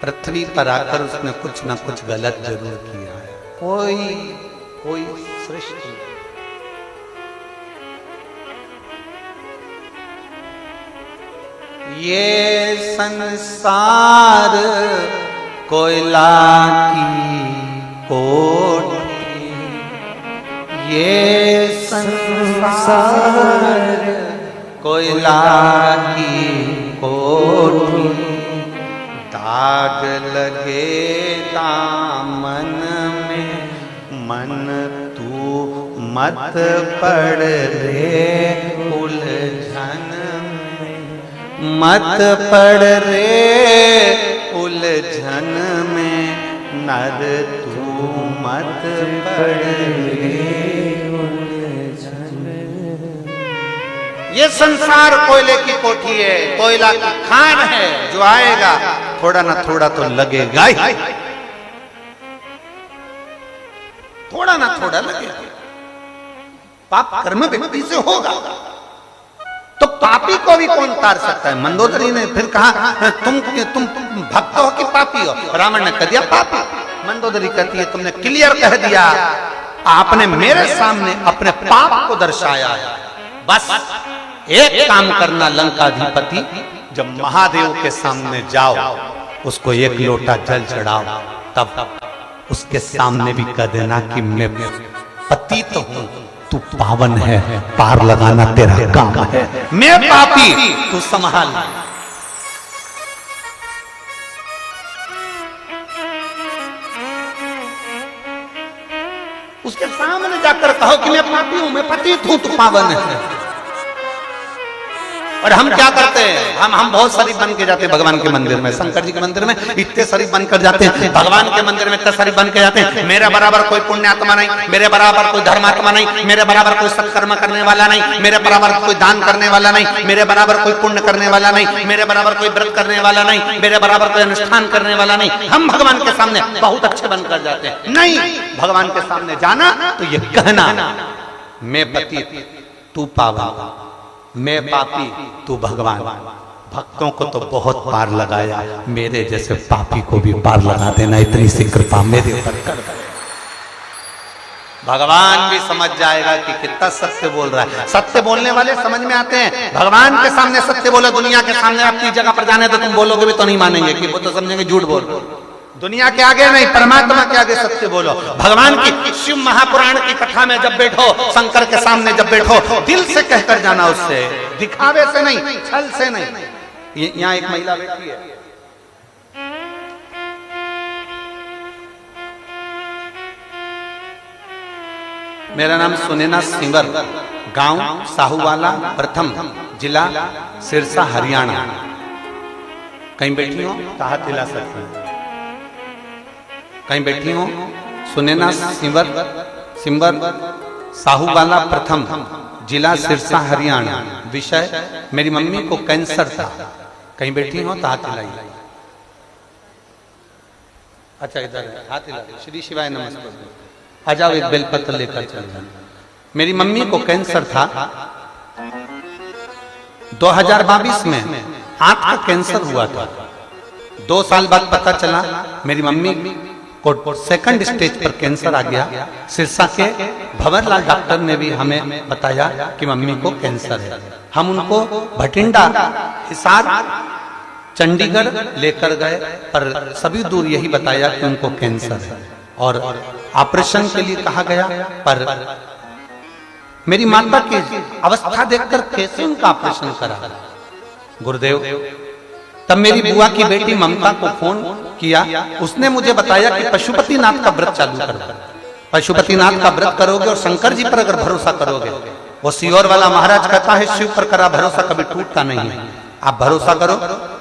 [SPEAKER 1] पृथ्वी पर आकर उसने कुछ न कुछ गलत जरूर किया है। कोई सृष्टि ये संसार कोयला की कोठी, ये संसार कोयला की कोठी, दाग लगे दामन में, मन तू मत पड़ रे उलझन में, मत पड़ रे उलझन में, नर तू मत पड़ रे उलझन में। ये संसार कोयले की कोठी है, कोयला की खान है, जो आएगा थोड़ा ना थोड़ा तो लगेगा ही, थोड़ा ना थोड़ा लगेगा। पाप कर्म व्यक्ति से होगा, तो पापी को भी कौन तार सकता है? मंदोदरी ने फिर कहा, तुम भक्त हो कि पापी हो? रावण ने कह दिया पापी। मंदोदरी कहती है, तुमने क्लियर कह दिया, आपने मेरे सामने अपने पाप को दर्शाया। बस एक काम करना लंकाधिपति, जब महादेव के सामने जाओ, उसको एक लोटा जल चढ़ाओ, तब उसके सामने भी कह देना कि मैं पतित हूं, तू पावन है, पार लगाना तेरा काम है। मैं पापी, तू संभाल। उसके सामने जाकर कहो कि मैं पापी हूं, मैं पतित हूं, तू पावन है। और हम क्या करते हैं? हम बहुत शरीफ बन के जाते हैं भगवान के मंदिर में, शंकर जी के मंदिर में इतने शरीफ बनकर जाते हैं, भगवान के मंदिर में इतने शरीफ बन के जाते हैं। मेरे बराबर कोई पुण्यात्मा नहीं, मेरे बराबर कोई धर्मात्मा नहीं, मेरे बराबर कोई सत्कर्म करने वाला नहीं, मेरे बराबर कोई दान करने वाला नहीं, मेरे बराबर कोई पुण्य करने वाला नहीं, मेरे बराबर कोई व्रत करने वाला नहीं, मेरे बराबर कोई अनुष्ठान करने वाला नहीं। हम भगवान के सामने बहुत अच्छे बनकर जाते हैं। नहीं, भगवान के सामने जाना तो ये कहना, मैं पतित, तू पावन, मैं पापी, तू भगवान। भक्तों को तो बहुत पार लगाया, मेरे जैसे पापी को भी पार लगा देना, इतनी सी कृपा मेरे ऊपर कर। भगवान भी समझ जाएगा कि कितना सत्य बोल रहा है। सत्य बोलने वाले समझ में आते हैं। भगवान के सामने सत्य बोलो, दुनिया के सामने आपकी जगह पर जाने तो तुम बोलोगे भी तो नहीं मानेंगे, कि वो तो समझेंगे झूठ बोल रहे हो। दुनिया के आगे नहीं, परमात्मा के आगे सत्य बोलो। भगवान की शिव महापुराण की कथा में जब बैठो, शंकर के सामने जब बैठो, दिल से कहकर जाना, उससे दिखावे से नहीं, छल से नहीं। यहाँ एक महिला बैठी है, मेरा नाम सुनैना सिंवर, गांव साहूवाला प्रथम, जिला सिरसा हरियाणा। कहीं बैठी हो तो हाथ हिला सकते हैं। कहीं बैठी हो? सुनैना सिंवर, साहूवाला प्रथम, जिला सिरसा हरियाणा। विषय, मेरी मम्मी को कैंसर था। कहीं बैठी हो तो हाथ हिलाइए। अच्छा, इधर हाथ हिलाइए। श्री शिवाय नमस्ते। आ जाओ, एक बेलपत्र लेकर चल जाना। मेरी मम्मी को कैंसर था। 2022 में आंख का कैंसर हुआ था। 2 साल बाद पता चला मेरी मम्मी को सेकंड स्टेज पर कैंसर आ गया। सिरसा के भंवरलाल डॉक्टर ने भी हमें बताया कि मम्मी को कैंसर है। हम उनको भटिंडा, हिसार चंडीगढ़ लेकर गए, पर सभी दूर यही बताया कि उनको कैंसर है और ऑपरेशन के लिए कहा गया। पर मेरी माता की अवस्था देखकर कैसे उनका ऑपरेशन करा गुरुदेव। तब मेरी बुआ की बेटी ममता को फोन किया, उसने मुझे बताया कि पशुपतिनाथ का व्रत चालू करो, पशुपतिनाथ का व्रत करोगे और शंकर जी पर अगर भरोसा करोगे, वो सीहोर वाला महाराज कहता है शिव पर करा भरोसा कभी टूटता नहीं है, आप भरोसा करो,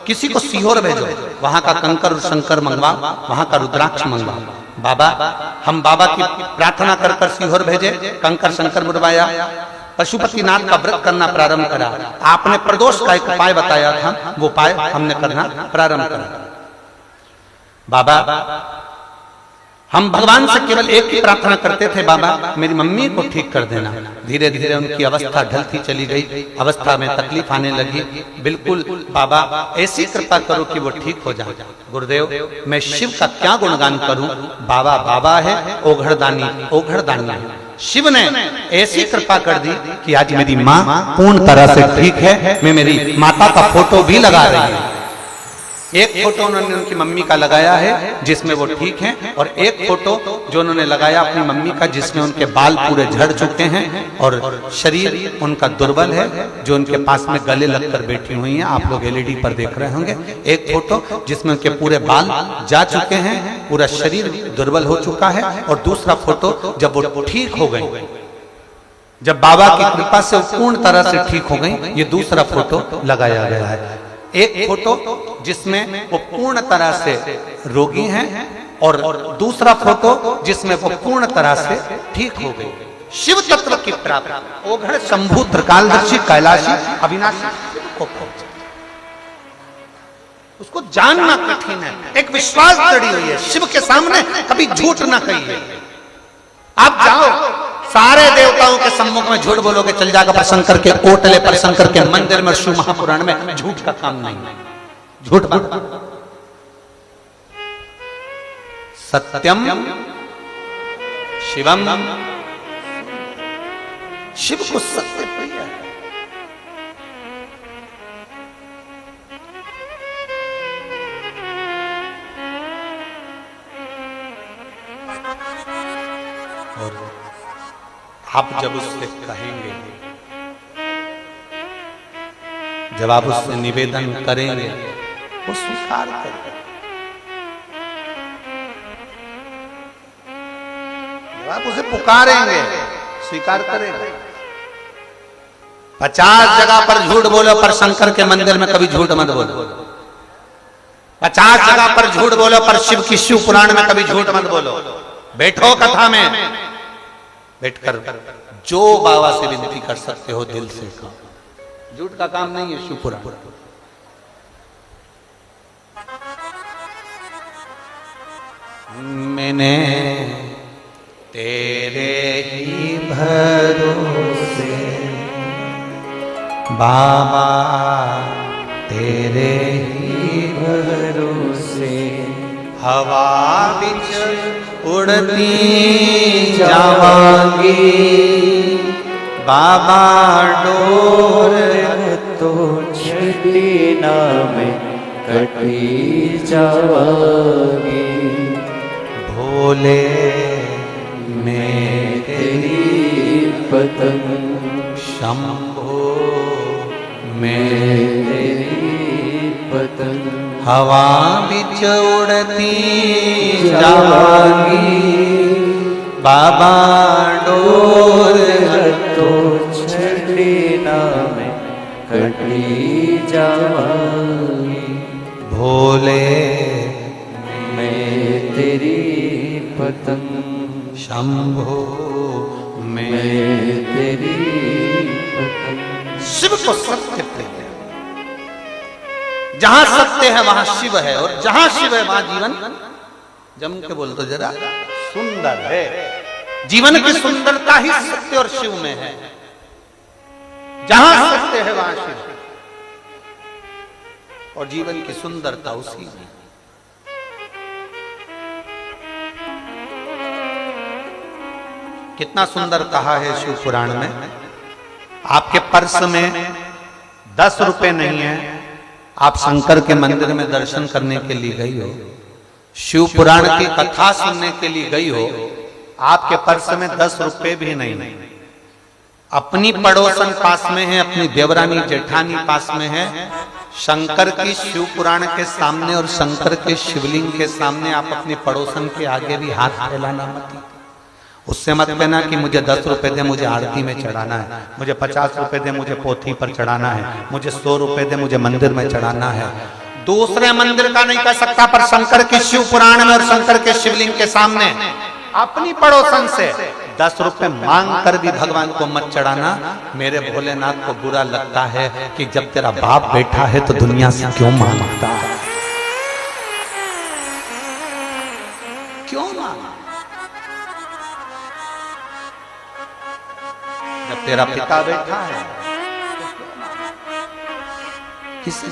[SPEAKER 1] किसी को सीहोर भेजो, वहां का कंकर और शंकर मंगवा, वहां का रुद्राक्ष मंगवा। बाबा, हम बाबा की प्रार्थना कर कर सीहोर भेजे, कंकर शंकर बुलवाया, पशुपतिनाथ का व्रत करना प्रारंभ करा। आपने प्रदोष का एक उपाय बताया था, वो उपाय हमने करना प्रारंभ करा। बाबा, हम भगवान से केवल एक ही प्रार्थना करते थे, बाबा मेरी मम्मी को ठीक कर देना। धीरे धीरे उनकी अवस्था ढलती चली गई, अवस्था में तकलीफ आने लगी। बिल्कुल बाबा ऐसी कृपा करो कि वो ठीक हो जाए। गुरुदेव, मैं शिव का क्या गुणगान करूं, बाबा बाबा है, ओघड़दानी ओघड़दानी है। शिव ने ऐसी कृपा कर दी कि आज मेरी माँ पूर्ण तरह से ठीक है। मैं मेरी माता का फोटो भी लगा रही हूँ। एक फोटो उन्होंने उनकी मम्मी का लगाया है जिसमें वो ठीक हैं, और एक फोटो जो उन्होंने लगाया अपनी मम्मी का जिसमें उनके बाल पूरे झड़ चुके हैं और शरीर उनका दुर्बल है, जो उनके पास में गले लगकर बैठी हुई हैं। आप लोग एलईडी पर देख रहे होंगे। एक फोटो जिसमें उनके पूरे बाल जा चुके हैं, पूरा शरीर दुर्बल हो चुका है, और दूसरा फोटो जब वो ठीक हो गई, जब बाबा की कृपा से पूर्ण तरह से ठीक हो गई, ये दूसरा फोटो लगाया गया है। एक फोटो जिसमें वो पूर्ण तरह से रोगी हैं, और दूसरा फोटो जिसमें वो पूर्ण तरह से ठीक हो गई। शिव तत्व की प्राप्ति, ओघड़ शंभु त्रिकालदर्शी कैलाशी अविनाशी को पहुंचे। उसको जानना कठिन है, एक विश्वास जड़ी हुई है शिव के सामने, कभी झूठ ना कहिए। आप जाओ सारे देवताओं के सम्मुख में झूठ बोलोगे चल जाएगा, पर शंकर के कोटले पर, शंकर के मंदिर में, शिव महापुराण में झूठ का काम नहीं है। झूठ सत्यम शिवम, शिव को सत्य प्रिय है। और आप जब उससे कहेंगे, जब आप उससे निवेदन करेंगे, वो स्वीकार करेगा। जब आप उसे पुकारेंगे, स्वीकार करेगा। 50 जगह पर झूठ बोलो, पर शंकर के मंदिर में कभी झूठ मत बोलो। 50 जगह पर झूठ बोलो, पर शिव की शिव पुराण में कभी झूठ मत बोलो। बैठो कथा में, बैठकर जो बाबा से विनती कर सकते हो दिल से कहो। झूठ का काम नहीं है शिवपुरा। मैंने तेरे ही भरोसे बाबा, तेरे ही भरोसे हवा बिच उड़ती जावांगी, बाबा डोर
[SPEAKER 2] तो छठी ना में कटी जावांगी।
[SPEAKER 1] भोले मैं
[SPEAKER 2] तेरी पतंग,
[SPEAKER 1] शंभो
[SPEAKER 2] मैं तेरी पतंग,
[SPEAKER 1] हवा बिच उड़ती जावांगी, बाबा डोर
[SPEAKER 2] तो छठी ना में कटी जावांगी।
[SPEAKER 1] भोले
[SPEAKER 2] मैं तेरी पतंग,
[SPEAKER 1] शंभो
[SPEAKER 2] मैं तेरी पतंग।
[SPEAKER 1] शिव को सत्य प्रिय है। जहां सत्य है वहां शिव है, और जहां शिव है वहां जीवन, जम के बोल तो जरा, सुंदर है। जीवन की सुंदरता ही सत्य और शिव में है। जहां सत्य है वहां शिव है, और जीवन की सुंदरता उसी में। कितना सुंदर कहा है शिव पुराण में। आपके पर्स में 10 रुपए नहीं है, आप शंकर के मंदिर में दर्शन करने के लिए गई हो, शिव पुराण की कथा सुनने के लिए गई हो, आपके पर्स में 10 रुपए भी नहीं, अपनी पड़ोसन पास में है, अपनी देवरानी जेठानी पास में है, शंकर की शिव पुराण के सामने और शंकर के शिवलिंग के सामने आप अपनी पड़ोसन के आगे भी हाथ फैलाना मत। उससे मत कहना कि मुझे 10 रुपए दे, मुझे आरती में चढ़ाना है, मुझे 50 रुपए दे, मुझे पोथी पर चढ़ाना है, मुझे 100 रुपए दे, मुझे मंदिर में चढ़ाना है। दूसरे मंदिर का नहीं कह सकता, पर शंकर की शिव पुराण में और शंकर के शिवलिंग के सामने अपनी पड़ोसन से 10 रुपए मांग कर भी भगवान को मत चढ़ाना। मेरे भोलेनाथ को बुरा लगता है कि जब तेरा बाप बैठा है तो दुनिया से क्यों मांगता है, क्यों मांगता? जब तेरा पिता बैठा है किससे